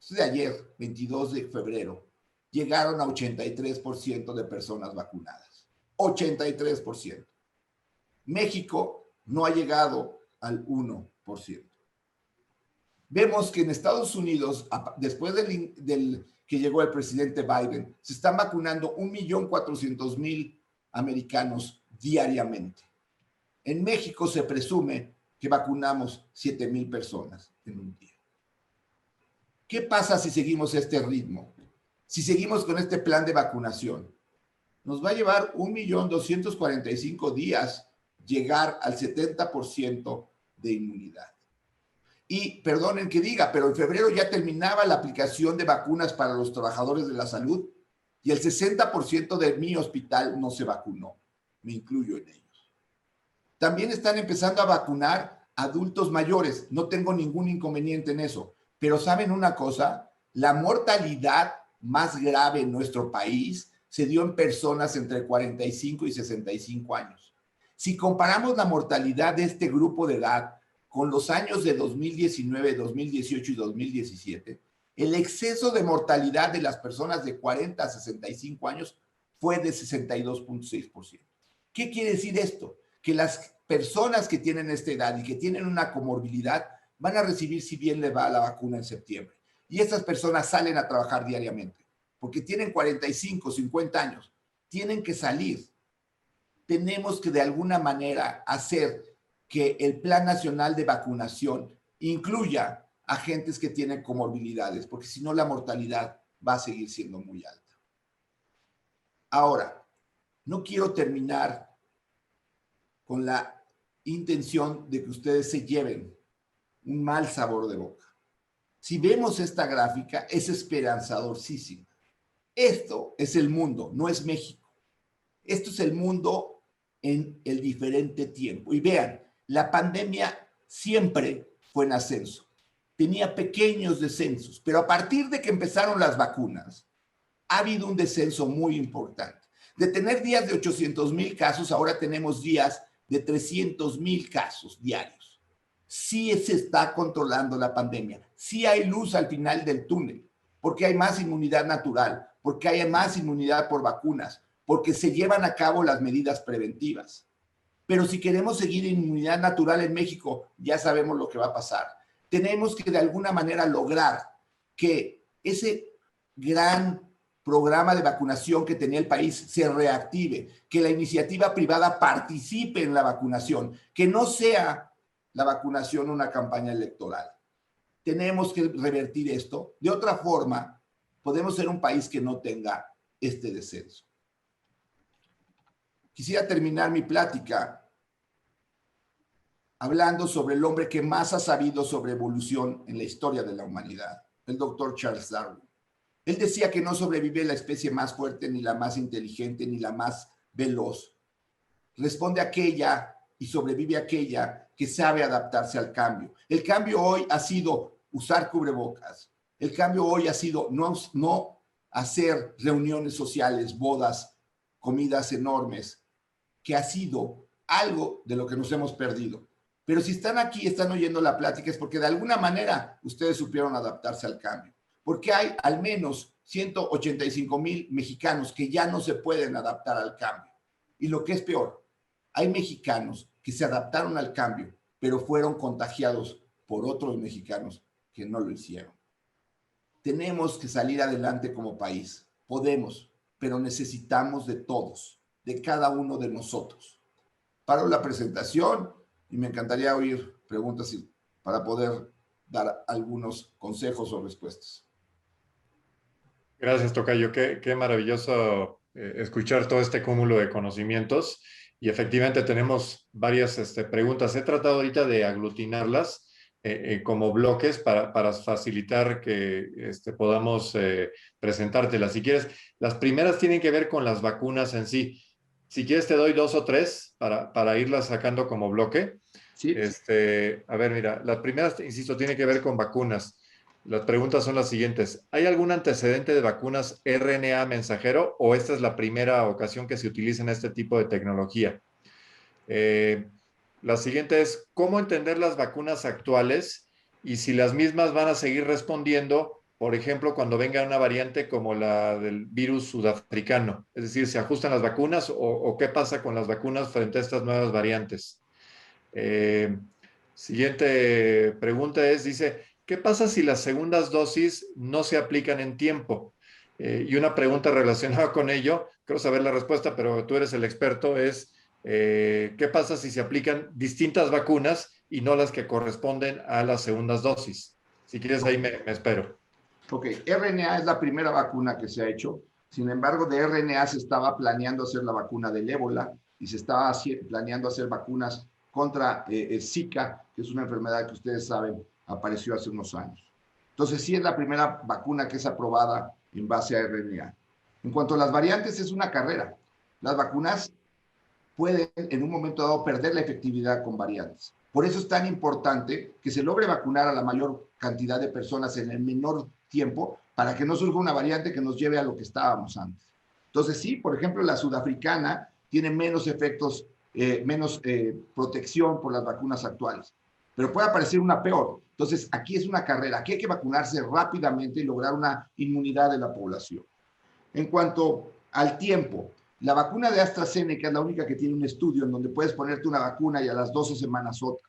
de ayer, 22 de febrero, llegaron a 83% de personas vacunadas. 83%. México no ha llegado al 1%. Vemos que en Estados Unidos, después del que llegó el presidente Biden, se están vacunando 1.400.000 americanos diariamente. En México se presume que vacunamos 7,000 personas en un día. ¿Qué pasa si seguimos este ritmo? Si seguimos con este plan de vacunación, nos va a llevar 1.245.000 días llegar al 70% de inmunidad. Y perdonen que diga, pero en febrero ya terminaba la aplicación de vacunas para los trabajadores de la salud y el 60% de mi hospital no se vacunó. Me incluyo en ellos. También están empezando a vacunar adultos mayores. No tengo ningún inconveniente en eso. Pero ¿saben una cosa? La mortalidad más grave en nuestro país se dio en personas entre 45 y 65 años. Si comparamos la mortalidad de este grupo de edad con los años de 2019, 2018 y 2017, el exceso de mortalidad de las personas de 40 a 65 años fue de 62.6%. ¿Qué quiere decir esto? Que las personas que tienen esta edad y que tienen una comorbilidad van a recibir, si bien le va, la vacuna en septiembre. Y estas personas salen a trabajar diariamente, porque tienen 45, 50 años, tienen que salir. Tenemos que de alguna manera hacer que el Plan Nacional de Vacunación incluya a gentes que tienen comorbilidades, porque si no la mortalidad va a seguir siendo muy alta. Ahora, no quiero terminar con la intención de que ustedes se lleven un mal sabor de boca. Si vemos esta gráfica, es esperanzadorísima. Esto es el mundo, no es México. Esto es el mundo en el diferente tiempo. Y vean, la pandemia siempre fue en ascenso. Tenía pequeños descensos, pero a partir de que empezaron las vacunas, ha habido un descenso muy importante. De tener días de 800,000 casos, ahora tenemos días de 300,000 casos diarios. Sí se está controlando la pandemia, sí hay luz al final del túnel, porque hay más inmunidad natural, porque hay más inmunidad por vacunas, porque se llevan a cabo las medidas preventivas. Pero si queremos seguir en inmunidad natural en México, ya sabemos lo que va a pasar. Tenemos que de alguna manera lograr que ese gran programa de vacunación que tenía el país se reactive, que la iniciativa privada participe en la vacunación, que no sea la vacunación una campaña electoral. Tenemos que revertir esto. De otra forma, podemos ser un país que no tenga este descenso. Quisiera terminar mi plática hablando sobre el hombre que más ha sabido sobre evolución en la historia de la humanidad, el doctor Charles Darwin. Él decía que no sobrevive la especie más fuerte, ni la más inteligente, ni la más veloz. Responde aquella y sobrevive aquella que sabe adaptarse al cambio. El cambio hoy ha sido usar cubrebocas. El cambio hoy ha sido no hacer reuniones sociales, bodas, comidas enormes, que ha sido algo de lo que nos hemos perdido. Pero si están aquí, están oyendo la plática, es porque de alguna manera ustedes supieron adaptarse al cambio. Porque hay al menos 185,000 mexicanos que ya no se pueden adaptar al cambio. Y lo que es peor, hay mexicanos que se adaptaron al cambio, pero fueron contagiados por otros mexicanos que no lo hicieron. Tenemos que salir adelante como país. Podemos, pero necesitamos de todos, de cada uno de nosotros. Paro la presentación y me encantaría oír preguntas para poder dar algunos consejos o respuestas. Gracias, Tocayo. Qué maravilloso escuchar todo este cúmulo de conocimientos. Y efectivamente tenemos varias preguntas. He tratado ahorita de aglutinarlas como bloques para facilitar que podamos presentártelas. Si quieres, las primeras tienen que ver con las vacunas en sí. Si quieres, te doy 2 o 3 para irlas sacando como bloque. Sí. A ver, mira, la primera, insisto, tiene que ver con vacunas. Las preguntas son las siguientes. ¿Hay algún antecedente de vacunas RNA mensajero o esta es la primera ocasión que se utiliza en este tipo de tecnología? La siguiente es, ¿cómo entender las vacunas actuales y si las mismas van a seguir respondiendo por ejemplo, cuando venga una variante como la del virus sudafricano? Es decir, ¿se ajustan las vacunas o qué pasa con las vacunas frente a estas nuevas variantes? Eh, Siguiente pregunta es, dice, ¿qué pasa si las segundas dosis no se aplican en tiempo? Y una pregunta relacionada con ello, quiero saber la respuesta, pero tú eres el experto, es, ¿qué pasa si se aplican distintas vacunas y no las que corresponden a las segundas dosis? Si quieres, ahí me espero. Ok, RNA es la primera vacuna que se ha hecho. Sin embargo, de RNA se estaba planeando hacer la vacuna del ébola y se estaba planeando hacer vacunas contra Zika, que es una enfermedad que ustedes saben apareció hace unos años. Entonces, sí es la primera vacuna que es aprobada en base a RNA. En cuanto a las variantes, es una carrera. Las vacunas pueden en un momento dado perder la efectividad con variantes. Por eso es tan importante que se logre vacunar a la mayor cantidad de personas en el menor tiempo para que no surja una variante que nos lleve a lo que estábamos antes. Entonces, sí, por ejemplo, la sudafricana tiene menos efectos, menos protección por las vacunas actuales, pero puede aparecer una peor. Entonces, aquí es una carrera, aquí hay que vacunarse rápidamente y lograr una inmunidad de la población. En cuanto al tiempo, la vacuna de AstraZeneca es la única que tiene un estudio en donde puedes ponerte una vacuna y a las 12 semanas otra.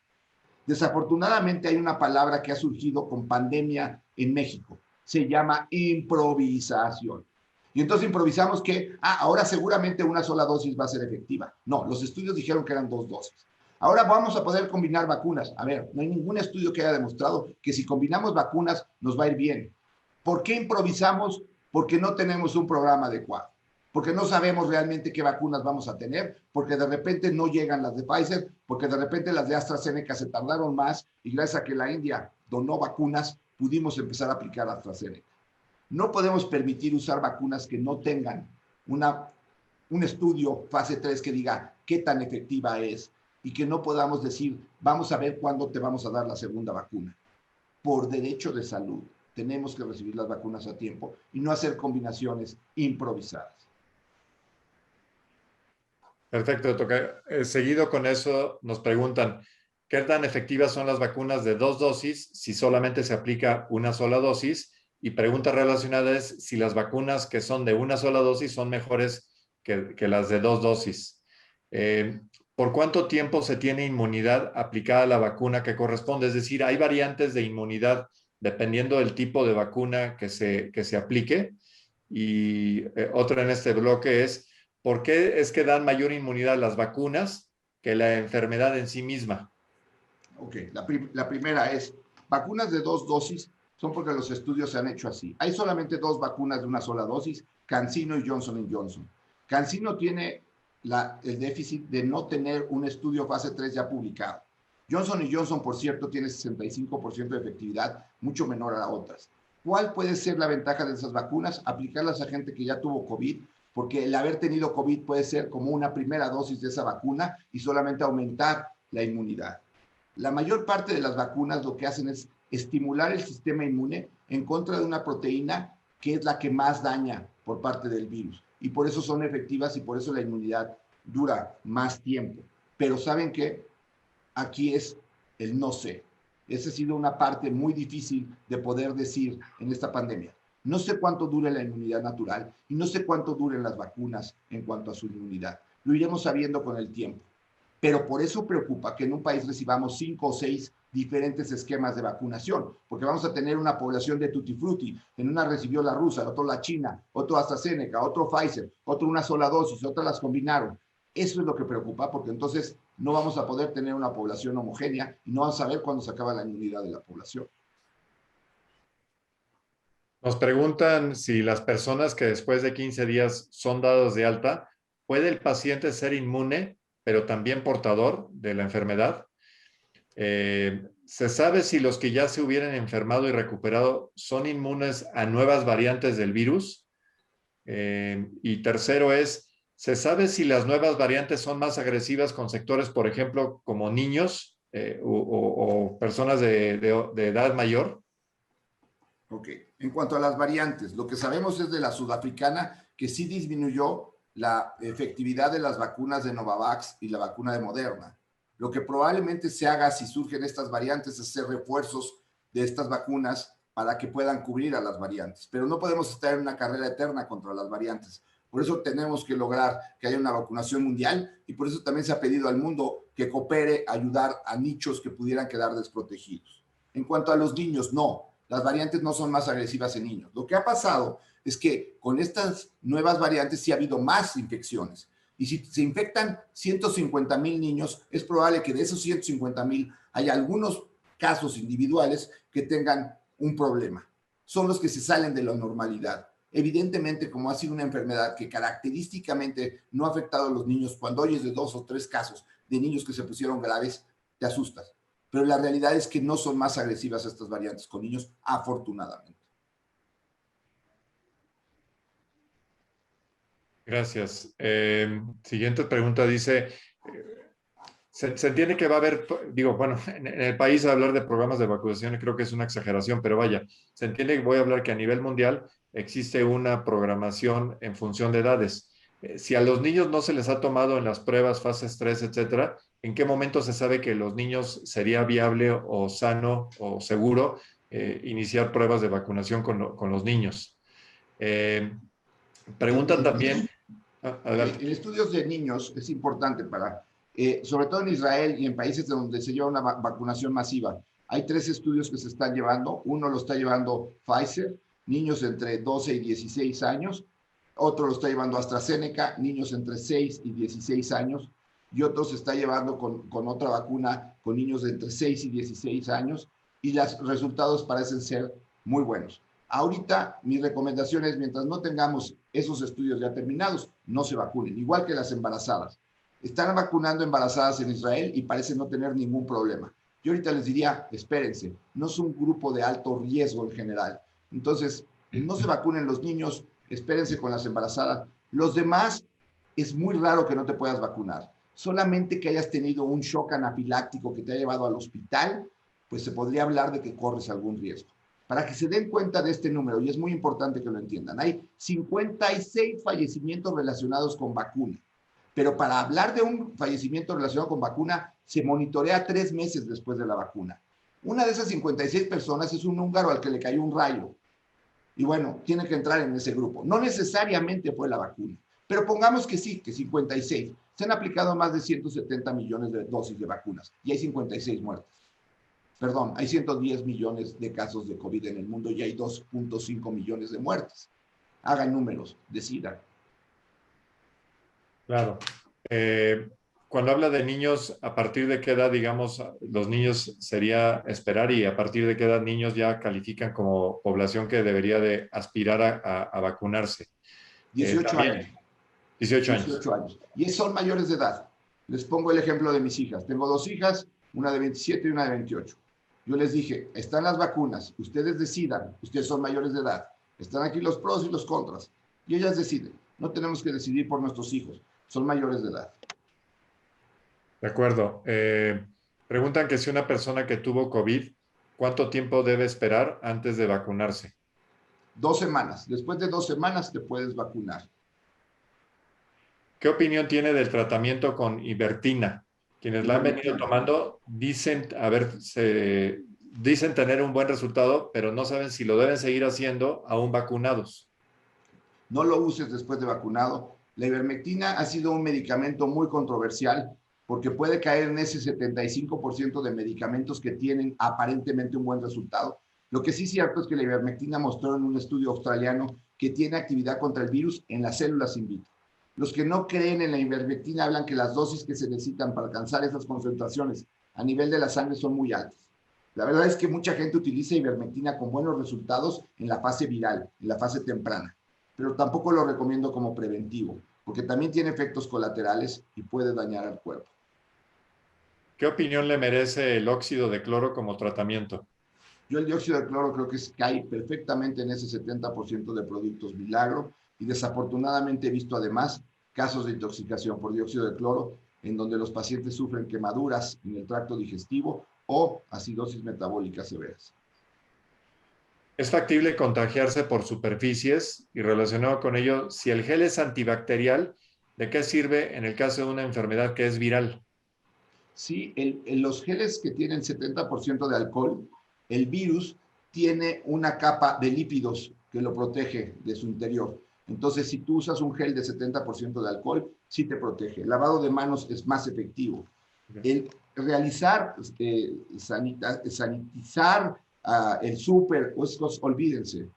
Desafortunadamente hay una palabra que ha surgido con pandemia en México. Se llama improvisación. Y entonces improvisamos que, ahora seguramente una sola dosis va a ser efectiva. No, los estudios dijeron que eran 2 dosis. Ahora vamos a poder combinar vacunas. A ver, no hay ningún estudio que haya demostrado que si combinamos vacunas nos va a ir bien. ¿Por qué improvisamos? Porque no tenemos un programa adecuado, porque no sabemos realmente qué vacunas vamos a tener, porque de repente no llegan las de Pfizer, porque de repente las de AstraZeneca se tardaron más y gracias a que la India donó vacunas, pudimos empezar a aplicar AstraZeneca. No podemos permitir usar vacunas que no tengan un estudio fase 3 que diga qué tan efectiva es y que no podamos decir, vamos a ver cuándo te vamos a dar la segunda vacuna. Por derecho de salud, tenemos que recibir las vacunas a tiempo y no hacer combinaciones improvisadas. Perfecto, toca. Seguido con eso nos preguntan, ¿qué tan efectivas son las vacunas de 2 dosis si solamente se aplica una sola dosis? Y pregunta relacionada es si las vacunas que son de una sola dosis son mejores que las de 2 dosis. Eh, ¿Por cuánto tiempo se tiene inmunidad aplicada a la vacuna que corresponde? Es decir, hay variantes de inmunidad dependiendo del tipo de vacuna que se aplique. Y otra en este bloque es, ¿por qué es que dan mayor inmunidad las vacunas que la enfermedad en sí misma? Ok, la primera es, vacunas de 2 dosis son porque los estudios se han hecho así. Hay solamente 2 vacunas de una sola dosis, CanSino y Johnson Johnson. CanSino tiene el déficit de no tener un estudio fase 3 ya publicado. Johnson Johnson, por cierto, tiene 65% de efectividad, mucho menor a otras. ¿Cuál puede ser la ventaja de esas vacunas? Aplicarlas a gente que ya tuvo COVID, porque el haber tenido COVID puede ser como una primera dosis de esa vacuna y solamente aumentar la inmunidad. La mayor parte de las vacunas lo que hacen es estimular el sistema inmune en contra de una proteína que es la que más daña por parte del virus. Y por eso son efectivas y por eso la inmunidad dura más tiempo. Pero ¿saben qué? Aquí es el no sé. Esa ha sido una parte muy difícil de poder decir en esta pandemia. No sé cuánto dure la inmunidad natural y no sé cuánto duren las vacunas en cuanto a su inmunidad. Lo iremos sabiendo con el tiempo. Pero por eso preocupa que en un país recibamos 5 o 6 diferentes esquemas de vacunación, porque vamos a tener una población de tutti frutti. En una recibió la rusa, otro la china, otro AstraZeneca, otro Pfizer, otro una sola dosis, otras las combinaron. Eso es lo que preocupa, porque entonces no vamos a poder tener una población homogénea y no vamos a saber cuándo se acaba la inmunidad de la población. Nos preguntan si las personas que después de 15 días son dadas de alta, ¿puede el paciente ser inmune, pero también portador de la enfermedad? ¿Se sabe si los que ya se hubieran enfermado y recuperado son inmunes a nuevas variantes del virus? Y tercero es, ¿se sabe si las nuevas variantes son más agresivas con sectores, por ejemplo, como niños o personas de edad mayor? Ok, en cuanto a las variantes, lo que sabemos es de la sudafricana que sí disminuyó la efectividad de las vacunas de Novavax y la vacuna de Moderna. Lo que probablemente se haga si surgen estas variantes es hacer refuerzos de estas vacunas para que puedan cubrir a las variantes. Pero no podemos estar en una carrera eterna contra las variantes. Por eso tenemos que lograr que haya una vacunación mundial y por eso también se ha pedido al mundo que coopere a ayudar a nichos que pudieran quedar desprotegidos. En cuanto a los niños, no, las variantes no son más agresivas en niños. Lo que ha pasado es que con estas nuevas variantes sí ha habido más infecciones. Y si se infectan 150,000 niños, es probable que de esos 150,000 haya algunos casos individuales que tengan un problema. Son los que se salen de la normalidad. Evidentemente, como ha sido una enfermedad que característicamente no ha afectado a los niños, cuando oyes de 2 o 3 casos de niños que se pusieron graves, te asustas. Pero la realidad es que no son más agresivas estas variantes con niños, afortunadamente. Gracias. Siguiente pregunta dice, se entiende que va a haber, digo, bueno, en el país hablar de programas de vacunación creo que es una exageración, pero vaya, se entiende que voy a hablar que a nivel mundial existe una programación en función de edades. Si a los niños no se les ha tomado en las pruebas, fases 3, etcétera, ¿en qué momento se sabe que los niños sería viable o sano o seguro iniciar pruebas de vacunación con los niños? Preguntan también, adelante. En estudios de niños es importante para, sobre todo en Israel y en países donde se lleva una vacunación masiva. Hay 3 estudios que se están llevando. Uno lo está llevando Pfizer, niños entre 12 y 16 años. Otro lo está llevando AstraZeneca, niños entre 6 y 16 años. Y otro se está llevando con otra vacuna con niños de entre 6 y 16 años. Y los resultados parecen ser muy buenos. Ahorita mi recomendación es, mientras no tengamos esos estudios ya terminados, no se vacunen, igual que las embarazadas. Están vacunando embarazadas en Israel y parece no tener ningún problema. Yo ahorita les diría, espérense, no es un grupo de alto riesgo en general. Entonces, no se vacunen los niños, espérense con las embarazadas. Los demás, es muy raro que no te puedas vacunar. Solamente que hayas tenido un shock anafiláctico que te ha llevado al hospital, pues se podría hablar de que corres algún riesgo. Para que se den cuenta de este número, y es muy importante que lo entiendan, hay 56 fallecimientos relacionados con vacuna, pero para hablar de un fallecimiento relacionado con vacuna, se monitorea 3 meses después de la vacuna. Una de esas 56 personas es un húngaro al que le cayó un rayo, y bueno, tiene que entrar en ese grupo. No necesariamente fue la vacuna, pero pongamos que sí, que 56. Se han aplicado más de 170 millones de dosis de vacunas y hay 56 muertes. Perdón, hay 110 millones de casos de COVID en el mundo y hay 2.5 millones de muertes. Hagan números, decidan. Claro. Cuando habla de niños, ¿a partir de qué edad, digamos, los niños sería esperar y a partir de qué edad niños ya califican como población que debería de aspirar a vacunarse? 18 años. También, 18 años. 18 años. Y son mayores de edad. Les pongo el ejemplo de mis hijas. Tengo 2 hijas, una de 27 y una de 28. Yo les dije, están las vacunas, ustedes decidan, ustedes son mayores de edad. Están aquí los pros y los contras. Y ellas deciden. No tenemos que decidir por nuestros hijos. Son mayores de edad. De acuerdo. Preguntan que si una persona que tuvo COVID, ¿cuánto tiempo debe esperar antes de vacunarse? 2 semanas. Después de 2 semanas te puedes vacunar. ¿Qué opinión tiene del tratamiento con ivermectina? Quienes la han venido tomando dicen, dicen tener un buen resultado, pero no saben si lo deben seguir haciendo aún vacunados. No lo uses después de vacunado. La ivermectina ha sido un medicamento muy controversial porque puede caer en ese 75% de medicamentos que tienen aparentemente un buen resultado. Lo que sí es cierto es que la ivermectina mostró en un estudio australiano que tiene actividad contra el virus en las células in vitro. Los que no creen en la ivermectina hablan que las dosis que se necesitan para alcanzar esas concentraciones a nivel de la sangre son muy altas. La verdad es que mucha gente utiliza ivermectina con buenos resultados en la fase viral, en la fase temprana, pero tampoco lo recomiendo como preventivo, porque también tiene efectos colaterales y puede dañar al cuerpo. ¿Qué opinión le merece el óxido de cloro como tratamiento? Yo el dióxido de cloro creo que cae perfectamente en ese 70% de productos milagro y desafortunadamente he visto además casos de intoxicación por dióxido de cloro en donde los pacientes sufren quemaduras en el tracto digestivo o acidosis metabólica severas. ¿Es factible contagiarse por superficies? Y relacionado con ello, si el gel es antibacterial, ¿de qué sirve en el caso de una enfermedad que es viral? Sí, los geles que tienen 70% de alcohol, el virus tiene una capa de lípidos que lo protege de su interior. Entonces, si tú usas un gel de 70% de alcohol, sí te protege. El lavado de manos es más efectivo. El realizar, sanitizar el súper, pues, olvídense,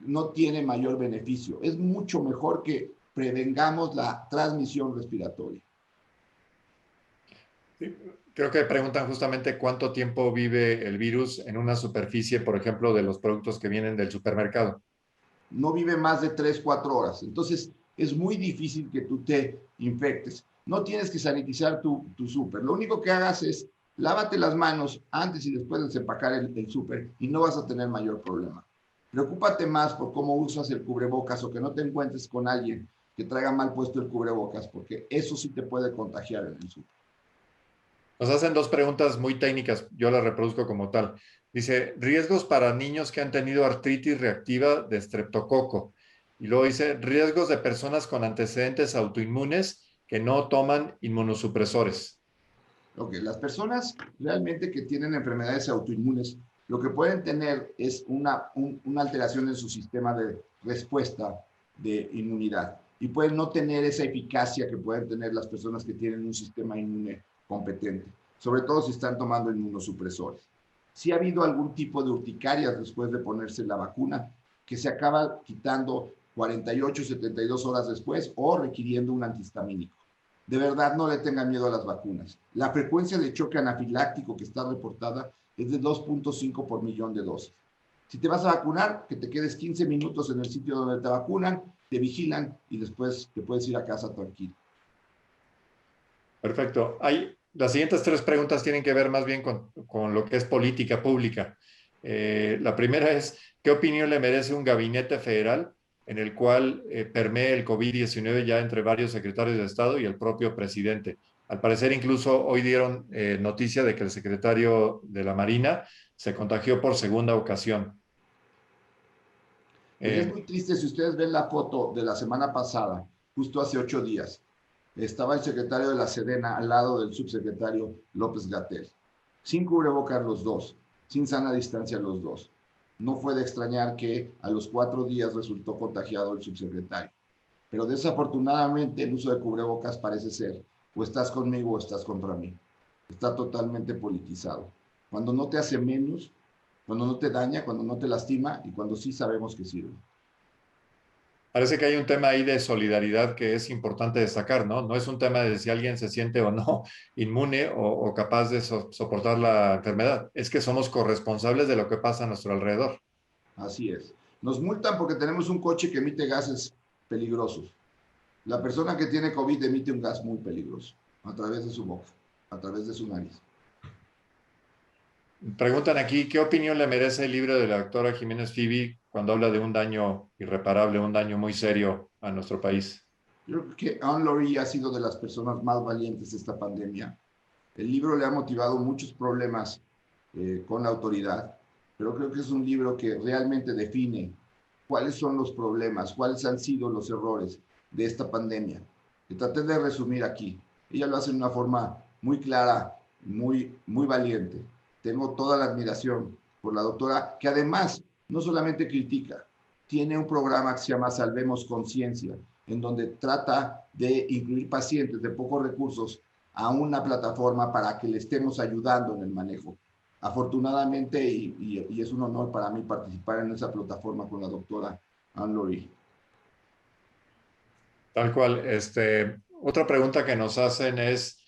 no tiene mayor beneficio. Es mucho mejor que prevengamos la transmisión respiratoria. Sí, creo que preguntan justamente cuánto tiempo vive el virus en una superficie, por ejemplo, de los productos que vienen del supermercado. No vive más de 3, 4 horas. Entonces, es muy difícil que tú te infectes. No tienes que sanitizar tu súper. Lo único que hagas es lávate las manos antes y después de desempacar el súper y no vas a tener mayor problema. Preocúpate más por cómo usas el cubrebocas o que no te encuentres con alguien que traiga mal puesto el cubrebocas, porque eso sí te puede contagiar en el súper. Nos hacen dos preguntas muy técnicas, yo las reproduzco como tal. Dice, riesgos para niños que han tenido artritis reactiva de estreptococo. Y luego dice, riesgos de personas con antecedentes autoinmunes que no toman inmunosupresores. Ok, las personas realmente que tienen enfermedades autoinmunes, lo que pueden tener es una alteración en su sistema de respuesta de inmunidad y pueden no tener esa eficacia que pueden tener las personas que tienen un sistema inmune competente, sobre todo si están tomando inmunosupresores. Si ha habido algún tipo de urticarias después de ponerse la vacuna que se acaba quitando 48, 72 horas después o requiriendo un antihistamínico. De verdad, no le tengan miedo a las vacunas. La frecuencia de choque anafiláctico que está reportada es de 2.5 por millón de dosis. Si te vas a vacunar, que te quedes 15 minutos en el sitio donde te vacunan, te vigilan y después te puedes ir a casa tranquilo. Perfecto. Las siguientes tres preguntas tienen que ver más bien con lo que es política pública. La primera es, ¿qué opinión le merece un gabinete federal en el cual permee el COVID-19 ya entre varios secretarios de Estado y el propio presidente? Al parecer, incluso hoy dieron noticia de que el secretario de la Marina se contagió por segunda ocasión. Pues es muy triste si ustedes ven la foto de la semana pasada, justo hace 8 días. Estaba el secretario de la Sedena al lado del subsecretario López-Gatell, sin cubrebocas los dos, sin sana distancia los dos. No fue de extrañar que a los 4 días resultó contagiado el subsecretario. Pero desafortunadamente el uso de cubrebocas parece ser, o estás conmigo o estás contra mí. Está totalmente politizado. Cuando no te hace menos, cuando no te daña, cuando no te lastima y cuando sí sabemos que sirve. Parece que hay un tema ahí de solidaridad que es importante destacar, ¿no? No es un tema de si alguien se siente o no inmune o capaz de soportar la enfermedad. Es que somos corresponsables de lo que pasa a nuestro alrededor. Así es. Nos multan porque tenemos un coche que emite gases peligrosos. La persona que tiene COVID emite un gas muy peligroso a través de su boca, a través de su nariz. Preguntan aquí, ¿qué opinión le merece el libro de la doctora Jiménez Fibi cuando habla de un daño irreparable, un daño muy serio a nuestro país? Yo creo que Anne Laurie ha sido de las personas más valientes de esta pandemia. El libro le ha motivado muchos problemas con la autoridad, pero creo que es un libro que realmente define cuáles son los problemas, cuáles han sido los errores de esta pandemia. Que traté de resumir aquí. Ella lo hace de una forma muy clara, muy valiente. Tengo toda la admiración por la doctora, que además no solamente critica, tiene un programa que se llama Salvemos Conciencia, en donde trata de incluir pacientes de pocos recursos a una plataforma para que le estemos ayudando en el manejo. Afortunadamente, y es un honor para mí participar en esa plataforma con la doctora Anne Laurie. Tal cual. Otra pregunta que nos hacen es,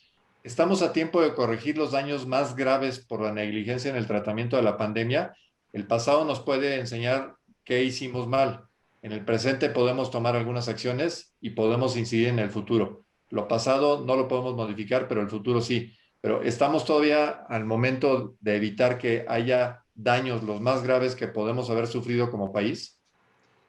¿estamos a tiempo de corregir los daños más graves por la negligencia en el tratamiento de la pandemia? El pasado nos puede enseñar qué hicimos mal. En el presente podemos tomar algunas acciones y podemos incidir en el futuro. Lo pasado no lo podemos modificar, pero el futuro sí. Pero estamos todavía al momento de evitar que haya daños los más graves que podemos haber sufrido como país.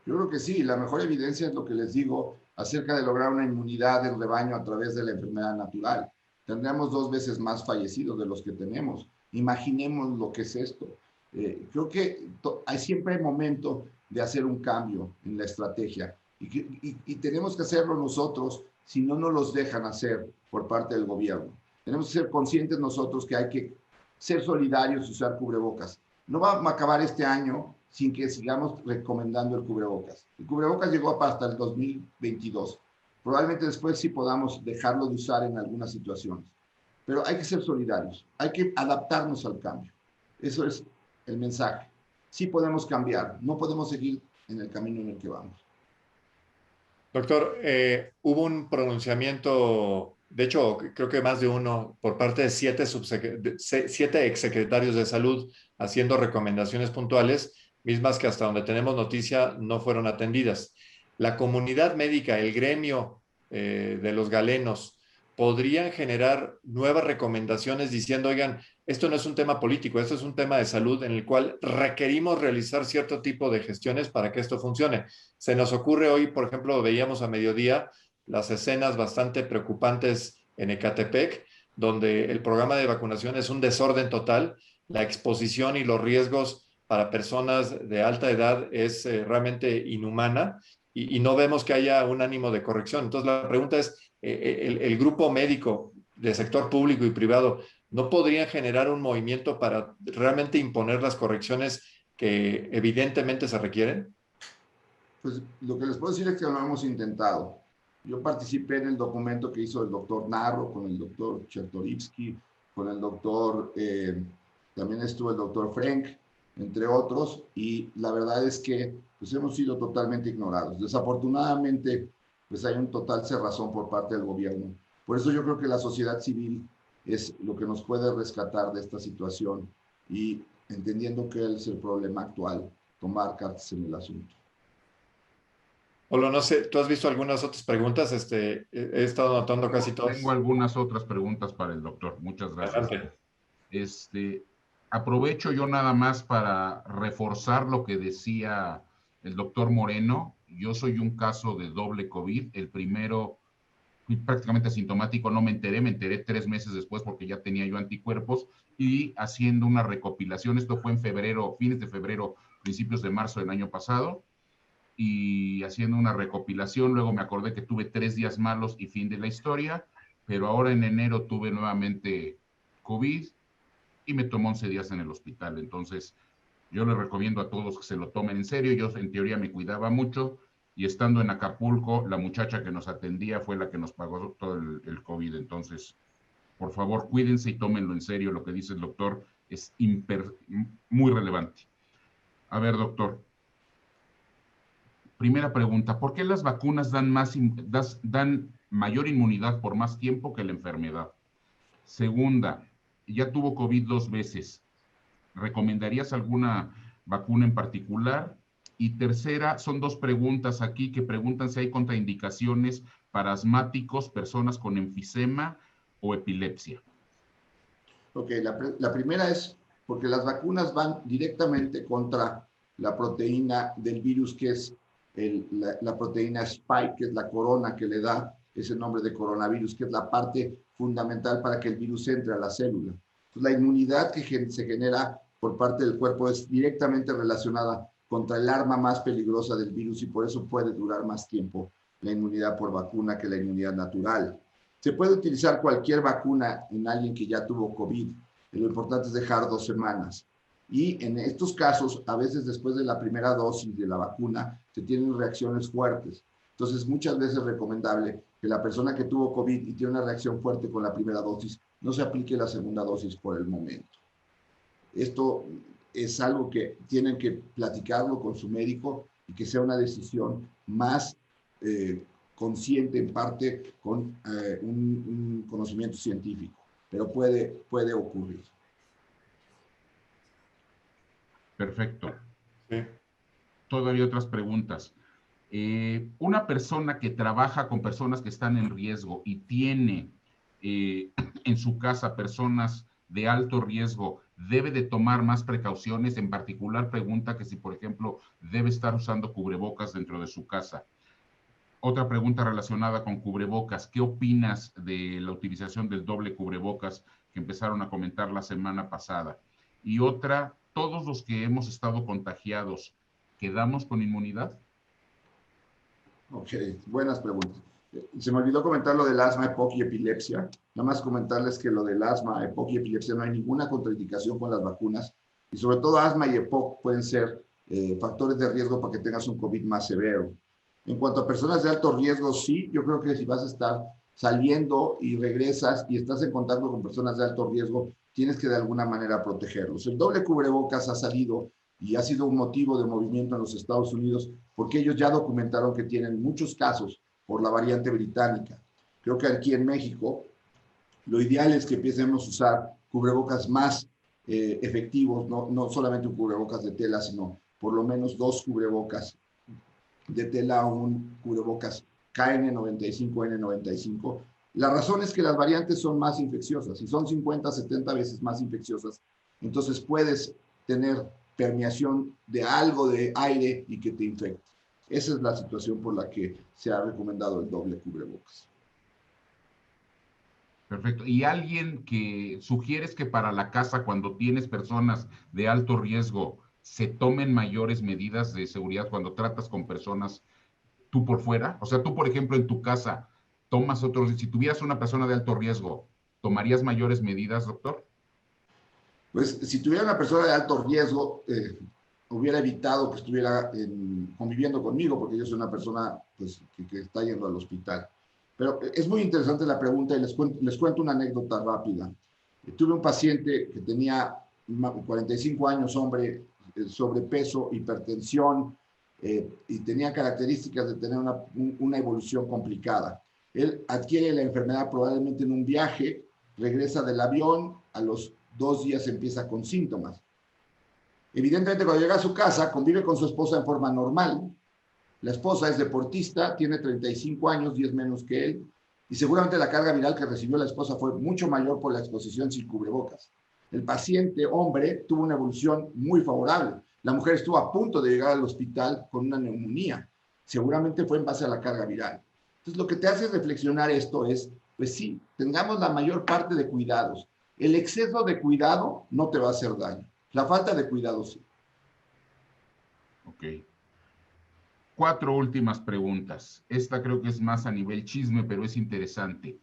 Yo creo que sí, la mejor evidencia es lo que les digo acerca de lograr una inmunidad en rebaño a través de la enfermedad natural. Tendríamos 2 veces más fallecidos de los que tenemos. Imaginemos lo que es esto. Creo que hay siempre momento de hacer un cambio en la estrategia y tenemos que hacerlo nosotros si no nos los dejan hacer por parte del gobierno. Tenemos que ser conscientes nosotros que hay que ser solidarios y usar cubrebocas. no va a acabar este año sin que sigamos recomendando el cubrebocas. El cubrebocas llegó hasta el 2022. Probablemente después sí podamos dejarlo de usar en algunas situaciones. Pero hay que ser solidarios, hay que adaptarnos al cambio. Eso es el mensaje. Sí podemos cambiar, no podemos seguir en el camino en el que vamos. Doctor, hubo un pronunciamiento, de hecho, creo que más de uno, por parte de siete exsecretarios de salud haciendo recomendaciones puntuales, mismas que hasta donde tenemos noticia no fueron atendidas. La comunidad médica, el gremio de los galenos, podrían generar nuevas recomendaciones diciendo, oigan, esto no es un tema político, esto es un tema de salud en el cual requerimos realizar cierto tipo de gestiones para que esto funcione. Se nos ocurre hoy, por ejemplo, veíamos a mediodía las escenas bastante preocupantes en Ecatepec, donde el programa de vacunación es un desorden total, la exposición y los riesgos para personas de alta edad es realmente inhumana y no vemos que haya un ánimo de corrección. Entonces la pregunta es, el grupo médico del sector público y privado, ¿no podrían generar un movimiento para realmente imponer las correcciones que evidentemente se requieren? Pues lo que les puedo decir es que lo hemos intentado. Yo participé en el documento que hizo el doctor Narro con el doctor Chertorivsky, con el doctor, también estuvo el doctor Frank, entre otros, y la verdad es que pues, hemos sido totalmente ignorados. Desafortunadamente, pues hay un total cerrazón por parte del gobierno. Por eso yo creo que la sociedad civil es lo que nos puede rescatar de esta situación y entendiendo que es el problema actual, tomar cartas en el asunto. Olo, no sé, ¿tú has visto algunas otras preguntas? He estado anotando casi Tengo todas. algunas otras preguntas para el doctor. Muchas gracias. Adelante. Aprovecho yo nada más para reforzar lo que decía el doctor Moreno. Yo soy un caso de doble COVID. El primero, fui prácticamente asintomático, no me enteré 3 meses después porque ya tenía yo anticuerpos y haciendo una recopilación, esto fue en febrero, fines de febrero, principios de marzo del año pasado, y haciendo una recopilación, luego me acordé que tuve 3 días malos y fin de la historia, pero ahora en enero tuve nuevamente COVID y me tomó 11 días en el hospital. Entonces, yo les recomiendo a todos que se lo tomen en serio. Yo en teoría me cuidaba mucho y estando en Acapulco, la muchacha que nos atendía fue la que nos pagó todo el COVID. Entonces, por favor, cuídense y tómenlo en serio. Lo que dice el doctor es muy relevante. A ver, doctor. Primera pregunta, ¿por qué las vacunas dan mayor inmunidad por más tiempo que la enfermedad? Segunda, ya tuvo COVID 2 veces. ¿Recomendarías alguna vacuna en particular? Y tercera, son 2 preguntas aquí que preguntan si hay contraindicaciones para asmáticos, personas con enfisema o epilepsia. Ok, la primera es porque las vacunas van directamente contra la proteína del virus, que es la proteína Spike, que es la corona que le da ese nombre de coronavirus, que es la parte fundamental para que el virus entre a la célula. Entonces, la inmunidad que se genera por parte del cuerpo es directamente relacionada contra el arma más peligrosa del virus y por eso puede durar más tiempo la inmunidad por vacuna que la inmunidad natural. Se puede utilizar cualquier vacuna en alguien que ya tuvo COVID. Lo importante es dejar 2 semanas. Y en estos casos, a veces después de la primera dosis de la vacuna, se tienen reacciones fuertes. Entonces, muchas veces es recomendable que la persona que tuvo COVID y tiene una reacción fuerte con la primera dosis, no se aplique la segunda dosis por el momento. Esto es algo que tienen que platicarlo con su médico y que sea una decisión más consciente en parte con un conocimiento científico, pero puede ocurrir. Perfecto. Sí. Todavía otras preguntas. Una persona que trabaja con personas que están en riesgo y tiene en su casa personas de alto riesgo, ¿debe de tomar más precauciones? En particular, pregunta que si, por ejemplo, debe estar usando cubrebocas dentro de su casa. Otra pregunta relacionada con cubrebocas. ¿Qué opinas de la utilización del doble cubrebocas que empezaron a comentar la semana pasada? Y otra, ¿todos los que hemos estado contagiados quedamos con inmunidad? Ok, buenas preguntas. Se me olvidó comentar lo del asma, EPOC y epilepsia. Nada más comentarles que lo del asma, EPOC y epilepsia no hay ninguna contraindicación con las vacunas. Y sobre todo asma y EPOC pueden ser factores de riesgo para que tengas un COVID más severo. En cuanto a personas de alto riesgo, sí, yo creo que si vas a estar saliendo y regresas y estás en contacto con personas de alto riesgo, tienes que de alguna manera protegerlos. El doble cubrebocas ha salido y ha sido un motivo de movimiento en los Estados Unidos porque ellos ya documentaron que tienen muchos casos por la variante británica. Creo que aquí en México lo ideal es que empecemos a usar cubrebocas más efectivos, no solamente un cubrebocas de tela, sino por lo menos 2 cubrebocas de tela o un cubrebocas KN95, N95. La razón es que las variantes son más infecciosas y son 50, 70 veces más infecciosas. Entonces puedes tener permeación de algo de aire y que te infecte. Esa es la situación por la que se ha recomendado el doble cubrebocas. Perfecto. ¿Y alguien que sugieres que para la casa, cuando tienes personas de alto riesgo, se tomen mayores medidas de seguridad cuando tratas con personas tú por fuera? O sea, tú, por ejemplo, en tu casa, tomas otros, si tuvieras una persona de alto riesgo, ¿tomarías mayores medidas, doctor? Pues si tuviera una persona de alto riesgo, hubiera evitado que estuviera conviviendo conmigo, porque yo soy una persona pues, que está yendo al hospital. Pero es muy interesante la pregunta y les cuento una anécdota rápida. Tuve un paciente que tenía 45 años, hombre, sobrepeso, hipertensión, y tenía características de tener una evolución complicada. Él adquiere la enfermedad probablemente en un viaje, regresa del avión, a los 2 días empieza con síntomas. Evidentemente, cuando llega a su casa, convive con su esposa en forma normal. La esposa es deportista, tiene 35 años, 10 menos que él, y seguramente la carga viral que recibió la esposa fue mucho mayor por la exposición sin cubrebocas. El paciente, hombre, tuvo una evolución muy favorable. La mujer estuvo a punto de llegar al hospital con una neumonía. Seguramente fue en base a la carga viral. Entonces, lo que te hace reflexionar esto es, pues sí, tengamos la mayor parte de cuidados. El exceso de cuidado no te va a hacer daño. La falta de cuidado sí. Ok. 4 últimas preguntas. Esta creo que es más a nivel chisme, pero es interesante.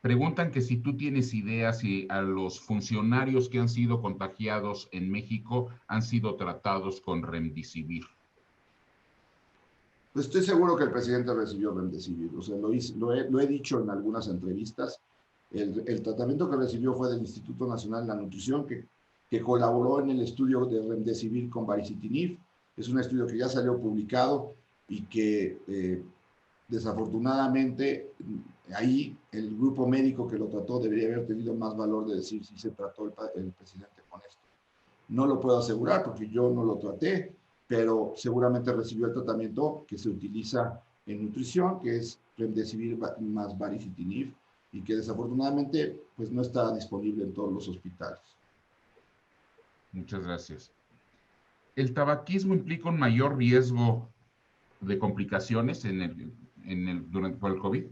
Preguntan que si tú tienes idea si a los funcionarios que han sido contagiados en México han sido tratados con Remdesivir. Pues estoy seguro que el presidente recibió Remdesivir. O sea, lo he dicho en algunas entrevistas. El tratamiento que recibió fue del Instituto Nacional de la Nutrición, que colaboró en el estudio de Remdesivir con baricitinib. Es un estudio que ya salió publicado y que desafortunadamente ahí el grupo médico que lo trató debería haber tenido más valor de decir si se trató el presidente con esto. No lo puedo asegurar porque yo no lo traté, pero seguramente recibió el tratamiento que se utiliza en nutrición, que es Remdesivir más baricitinib, y que desafortunadamente pues no está disponible en todos los hospitales. Muchas gracias. ¿El tabaquismo implica un mayor riesgo de complicaciones durante el COVID?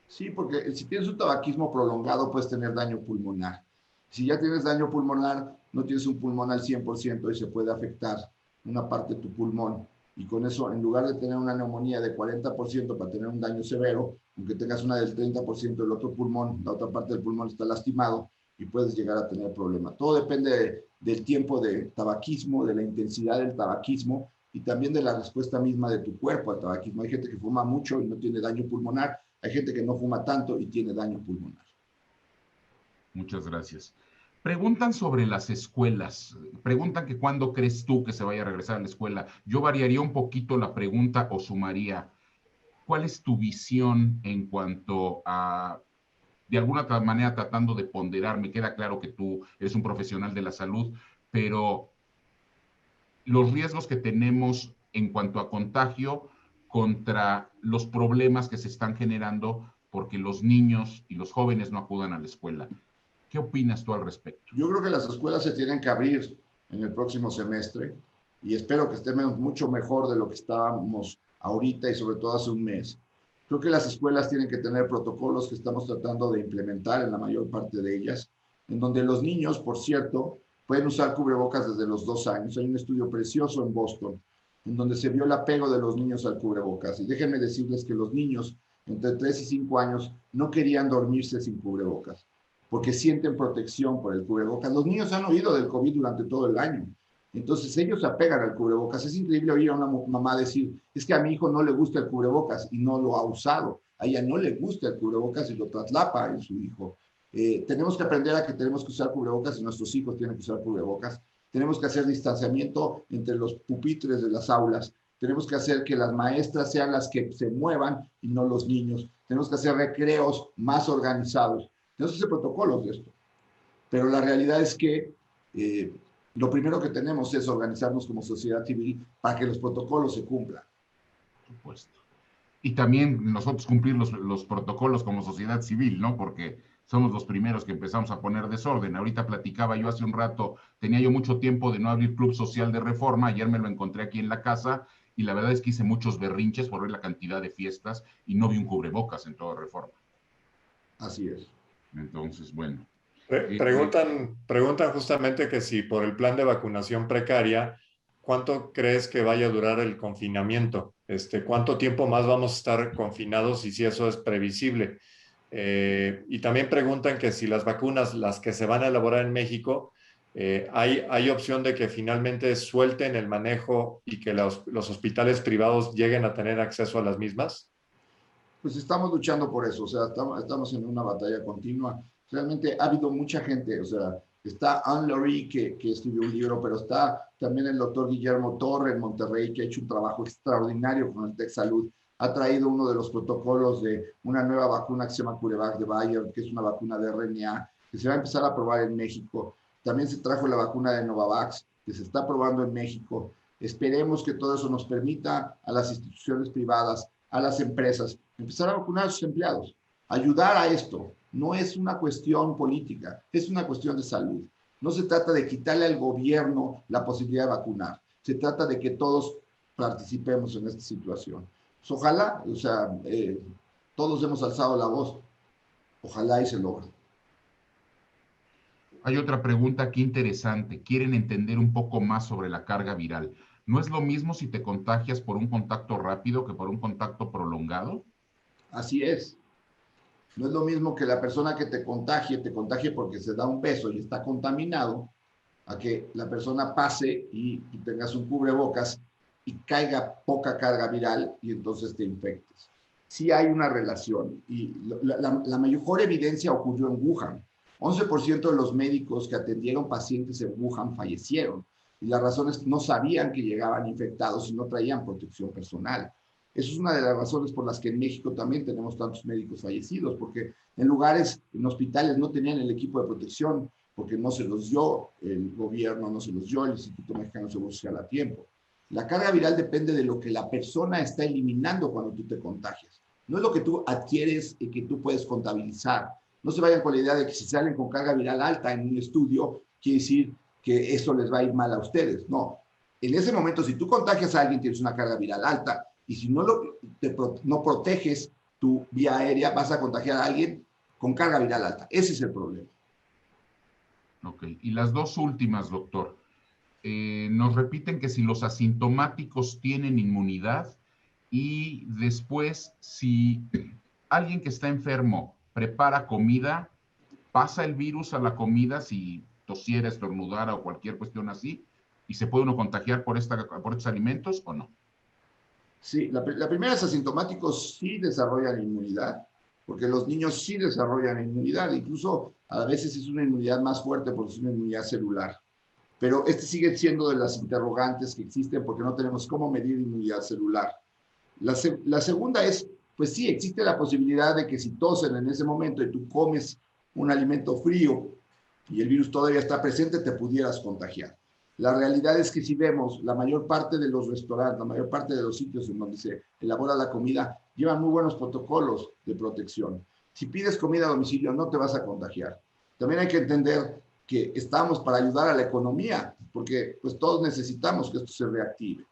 Sí, porque si tienes un tabaquismo prolongado puedes tener daño pulmonar. Si ya tienes daño pulmonar, no tienes un pulmón al 100% y se puede afectar una parte de tu pulmón. Y con eso, en lugar de tener una neumonía de 40% para tener un daño severo, aunque tengas una del 30% del otro pulmón, la otra parte del pulmón está lastimado y puedes llegar a tener problemas. Todo depende del tiempo de tabaquismo, de la intensidad del tabaquismo y también de la respuesta misma de tu cuerpo al tabaquismo. Hay gente que fuma mucho y no tiene daño pulmonar, hay gente que no fuma tanto y tiene daño pulmonar. Muchas gracias. Preguntan sobre las escuelas. Preguntan que cuándo crees tú que se vaya a regresar a la escuela. Yo variaría un poquito la pregunta o sumaría. ¿Cuál es tu visión en cuanto a, de alguna manera, tratando de ponderar? Me queda claro que tú eres un profesional de la salud, pero los riesgos que tenemos en cuanto a contagio contra los problemas que se están generando porque los niños y los jóvenes no acudan a la escuela. ¿Qué opinas tú al respecto? Yo creo que las escuelas se tienen que abrir en el próximo semestre y espero que estemos mucho mejor de lo que estábamos ahorita y sobre todo hace un mes. Creo que las escuelas tienen que tener protocolos que estamos tratando de implementar en la mayor parte de ellas, en donde los niños, por cierto, pueden usar cubrebocas desde los 2 años. Hay un estudio precioso en Boston, en donde se vio el apego de los niños al cubrebocas. Y déjenme decirles que los niños entre 3 y 5 años no querían dormirse sin cubrebocas. porque sienten protección por el cubrebocas. Los niños han oído del COVID durante todo el año. Entonces ellos se apegan al cubrebocas. Es increíble oír a una mamá decir, es que a mi hijo no le gusta el cubrebocas y no lo ha usado. A ella no le gusta el cubrebocas y lo traslapa en su hijo. Tenemos que aprender a que tenemos que usar cubrebocas y nuestros hijos tienen que usar cubrebocas. Tenemos que hacer distanciamiento entre los pupitres de las aulas. Tenemos que hacer que las maestras sean las que se muevan y no los niños. Tenemos que hacer recreos más organizados. Tenemos que hacer protocolos de esto. Pero la realidad es que lo primero que tenemos es organizarnos como sociedad civil para que los protocolos se cumplan. Por supuesto. Y también nosotros cumplir los protocolos como sociedad civil, ¿no? Porque somos los primeros que empezamos a poner desorden. Ahorita platicaba yo hace un rato, tenía yo mucho tiempo de no abrir Club Social de Reforma, ayer me lo encontré aquí en la casa y la verdad es que hice muchos berrinches por ver la cantidad de fiestas y no vi un cubrebocas en toda Reforma. Así es. Entonces, bueno. Preguntan justamente que si por el plan de vacunación precaria, ¿cuánto crees que vaya a durar el confinamiento? ¿Cuánto tiempo más vamos a estar confinados y si eso es previsible? Y también preguntan que si las vacunas, las que se van a elaborar en México, hay opción de que finalmente suelten el manejo y que los hospitales privados lleguen a tener acceso a las mismas. Pues estamos luchando por eso, o sea, estamos en una batalla continua. Realmente ha habido mucha gente, o sea, está Anne Laurie, que escribió un libro, pero está también el doctor Guillermo Torre en Monterrey, que ha hecho un trabajo extraordinario con el TechSalud. Ha traído uno de los protocolos de una nueva vacuna que se llama CureVac de Bayer, que es una vacuna de RNA, que se va a empezar a probar en México. También se trajo la vacuna de Novavax, que se está probando en México. Esperemos que todo eso nos permita a las instituciones privadas, a las empresas, empezar a vacunar a sus empleados. Ayudar a esto no es una cuestión política, es una cuestión de salud. No se trata de quitarle al gobierno la posibilidad de vacunar. Se trata de que todos participemos en esta situación. Pues ojalá, o sea, todos hemos alzado la voz. Ojalá y se logre. Hay otra pregunta aquí interesante. Quieren entender un poco más sobre la carga viral. ¿No es lo mismo si te contagias por un contacto rápido que por un contacto prolongado? Así es. No es lo mismo que la persona que te contagie porque se da un beso y está contaminado, a que la persona pase y tú tengas un cubrebocas y caiga poca carga viral y entonces te infectes. Sí hay una relación y la mejor evidencia ocurrió en Wuhan. 11% de los médicos que atendieron pacientes en Wuhan fallecieron y la razón es que no sabían que llegaban infectados y no traían protección personal. Eso es una de las razones por las que en México también tenemos tantos médicos fallecidos, porque en lugares, en hospitales no tenían el equipo de protección, porque no se los dio el gobierno, no se los dio el Instituto Mexicano de Seguro Social a tiempo. La carga viral depende de lo que la persona está eliminando cuando tú te contagias. No es lo que tú adquieres y que tú puedes contabilizar. No se vayan con la idea de que si salen con carga viral alta en un estudio, quiere decir que eso les va a ir mal a ustedes. No. En ese momento, si tú contagias a alguien, tienes una carga viral alta. Y si no, no proteges tu vía aérea, vas a contagiar a alguien con carga viral alta. Ese es el problema. Ok. Y las dos últimas, doctor. Nos repiten que si los asintomáticos tienen inmunidad y después si alguien que está enfermo prepara comida, pasa el virus a la comida si tosiera, estornudara o cualquier cuestión así, y se puede uno contagiar por estos alimentos o no. Sí, la primera es asintomáticos sí desarrollan inmunidad, porque los niños sí desarrollan inmunidad, incluso a veces es una inmunidad más fuerte porque es una inmunidad celular. Pero sigue siendo de las interrogantes que existen porque no tenemos cómo medir inmunidad celular. La segunda es, pues sí, existe la posibilidad de que si tosen en ese momento y tú comes un alimento frío y el virus todavía está presente, te pudieras contagiar. La realidad es que si vemos, la mayor parte de los restaurantes, la mayor parte de los sitios en donde se elabora la comida, llevan muy buenos protocolos de protección. Si pides comida a domicilio, no te vas a contagiar. También hay que entender que estamos para ayudar a la economía, porque pues todos necesitamos que esto se reactive.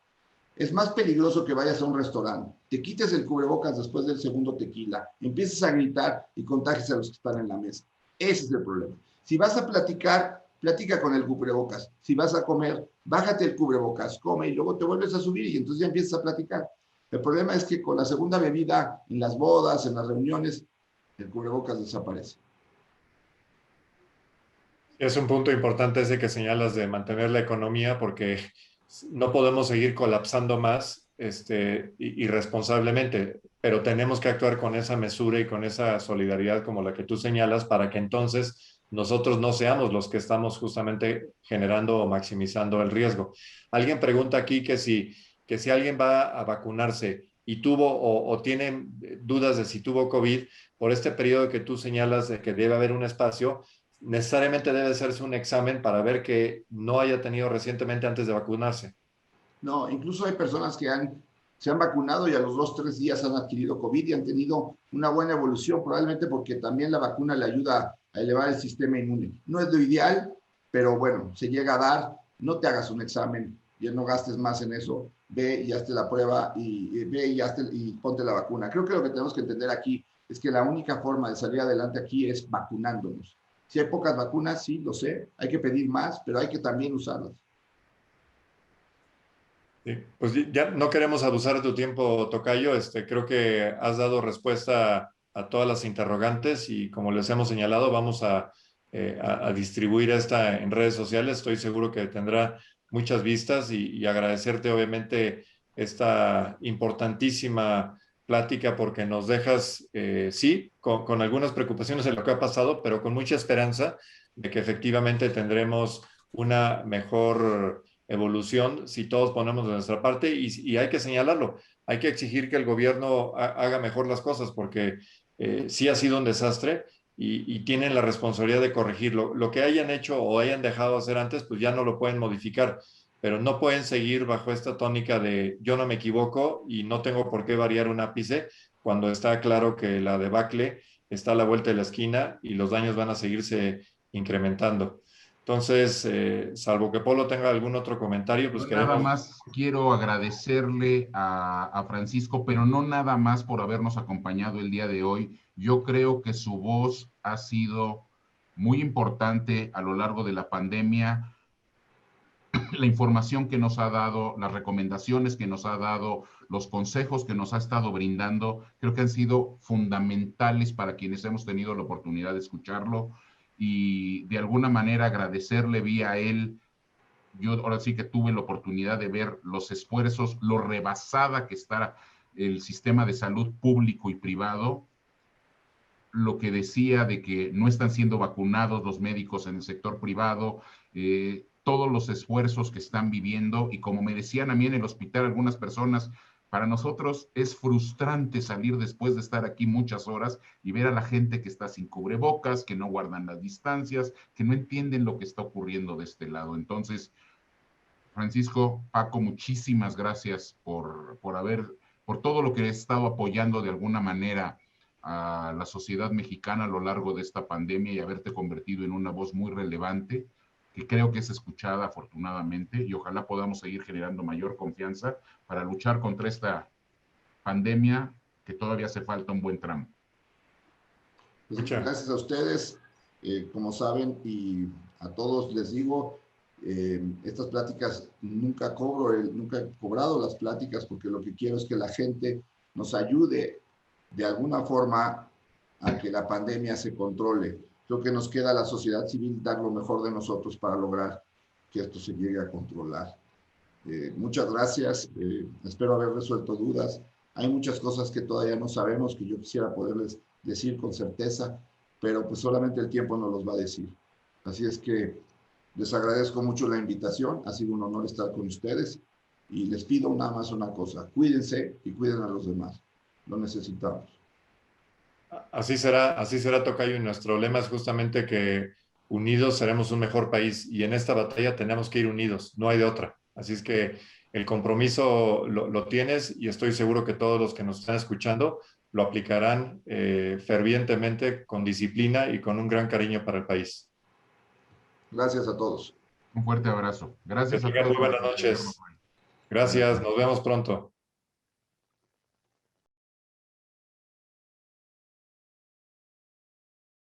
Es más peligroso que vayas a un restaurante, te quites el cubrebocas después del segundo tequila, empieces a gritar y contagies a los que están en la mesa. Ese es el problema. Si vas a platicar, platica con el cubrebocas. Si vas a comer, bájate el cubrebocas, come y luego te vuelves a subir y entonces ya empiezas a platicar. El problema es que con la segunda bebida, en las bodas, en las reuniones, el cubrebocas desaparece. Es un punto importante ese que señalas de mantener la economía, porque no podemos seguir colapsando más irresponsablemente, pero tenemos que actuar con esa mesura y con esa solidaridad como la que tú señalas para que entonces nosotros no seamos los que estamos justamente generando o maximizando el riesgo. Alguien pregunta aquí que si alguien va a vacunarse y tuvo o tiene dudas de si tuvo COVID, por este periodo que tú señalas de que debe haber un espacio, necesariamente debe hacerse un examen para ver que no haya tenido recientemente antes de vacunarse. No, incluso hay personas que se han vacunado y a los 2, 3 días han adquirido COVID y han tenido una buena evolución, probablemente porque también la vacuna le ayuda a elevar el sistema inmune. No es lo ideal, pero bueno, se llega a dar. No te hagas un examen, ya no gastes más en eso. Ve y hazte la prueba y ponte la vacuna. Creo que lo que tenemos que entender aquí es que la única forma de salir adelante aquí es vacunándonos. Si hay pocas vacunas, sí, lo sé, hay que pedir más, pero hay que también usarlas. Sí, pues ya no queremos abusar de tu tiempo, Tocayo. Creo que has dado respuesta a todas las interrogantes y como les hemos señalado, vamos a distribuir esta en redes sociales. Estoy seguro que tendrá muchas vistas y agradecerte obviamente esta importantísima plática porque nos dejas, sí, con algunas preocupaciones de lo que ha pasado, pero con mucha esperanza de que efectivamente tendremos una mejor evolución si todos ponemos de nuestra parte y hay que señalarlo, hay que exigir que el gobierno haga mejor las cosas porque sí ha sido un desastre y tienen la responsabilidad de corregirlo. Lo que hayan hecho o hayan dejado hacer antes, pues ya no lo pueden modificar, pero no pueden seguir bajo esta tónica de yo no me equivoco y no tengo por qué variar un ápice cuando está claro que la debacle está a la vuelta de la esquina y los daños van a seguirse incrementando. Entonces, salvo que Polo tenga algún otro comentario, pues Yo nada queremos. más quiero agradecerle a Francisco, pero no nada más por habernos acompañado el día de hoy. Yo creo que su voz ha sido muy importante a lo largo de la pandemia. La información que nos ha dado, las recomendaciones que nos ha dado, los consejos que nos ha estado brindando, creo que han sido fundamentales para quienes hemos tenido la oportunidad de escucharlo y de alguna manera agradecerle vía él. Yo ahora sí que tuve la oportunidad de ver los esfuerzos, lo rebasada que está el sistema de salud público y privado, lo que decía de que no están siendo vacunados los médicos en el sector privado, todos los esfuerzos que están viviendo y como me decían a mí en el hospital algunas personas, para nosotros es frustrante salir después de estar aquí muchas horas y ver a la gente que está sin cubrebocas, que no guardan las distancias, que no entienden lo que está ocurriendo de este lado. Entonces, Francisco, Paco, muchísimas gracias por todo lo que he estado apoyando de alguna manera a la sociedad mexicana a lo largo de esta pandemia y haberte convertido en una voz muy relevante que creo que es escuchada afortunadamente y ojalá podamos seguir generando mayor confianza para luchar contra esta pandemia que todavía hace falta un buen tramo. Pues Escucha. gracias a ustedes, como saben, y a todos les digo, estas pláticas nunca cobro, nunca he cobrado las pláticas porque lo que quiero es que la gente nos ayude de alguna forma a que la pandemia se controle. Creo que nos queda a la sociedad civil dar lo mejor de nosotros para lograr que esto se llegue a controlar. Muchas gracias, espero haber resuelto dudas. Hay muchas cosas que todavía no sabemos que yo quisiera poderles decir con certeza, pero pues solamente el tiempo nos los va a decir. Así es que les agradezco mucho la invitación, ha sido un honor estar con ustedes y les pido nada más una cosa, cuídense y cuiden a los demás, lo necesitamos. Así será, Tocayo, y nuestro lema es justamente que unidos seremos un mejor país y en esta batalla tenemos que ir unidos, no hay de otra. Así es que el compromiso lo tienes y estoy seguro que todos los que nos están escuchando lo aplicarán fervientemente, con disciplina y con un gran cariño para el país. Gracias a todos. Un fuerte abrazo. Que Gracias a tengan todos muy por buenas acompañarnos noches. hoy. Buenas Gracias, noches. nos vemos pronto.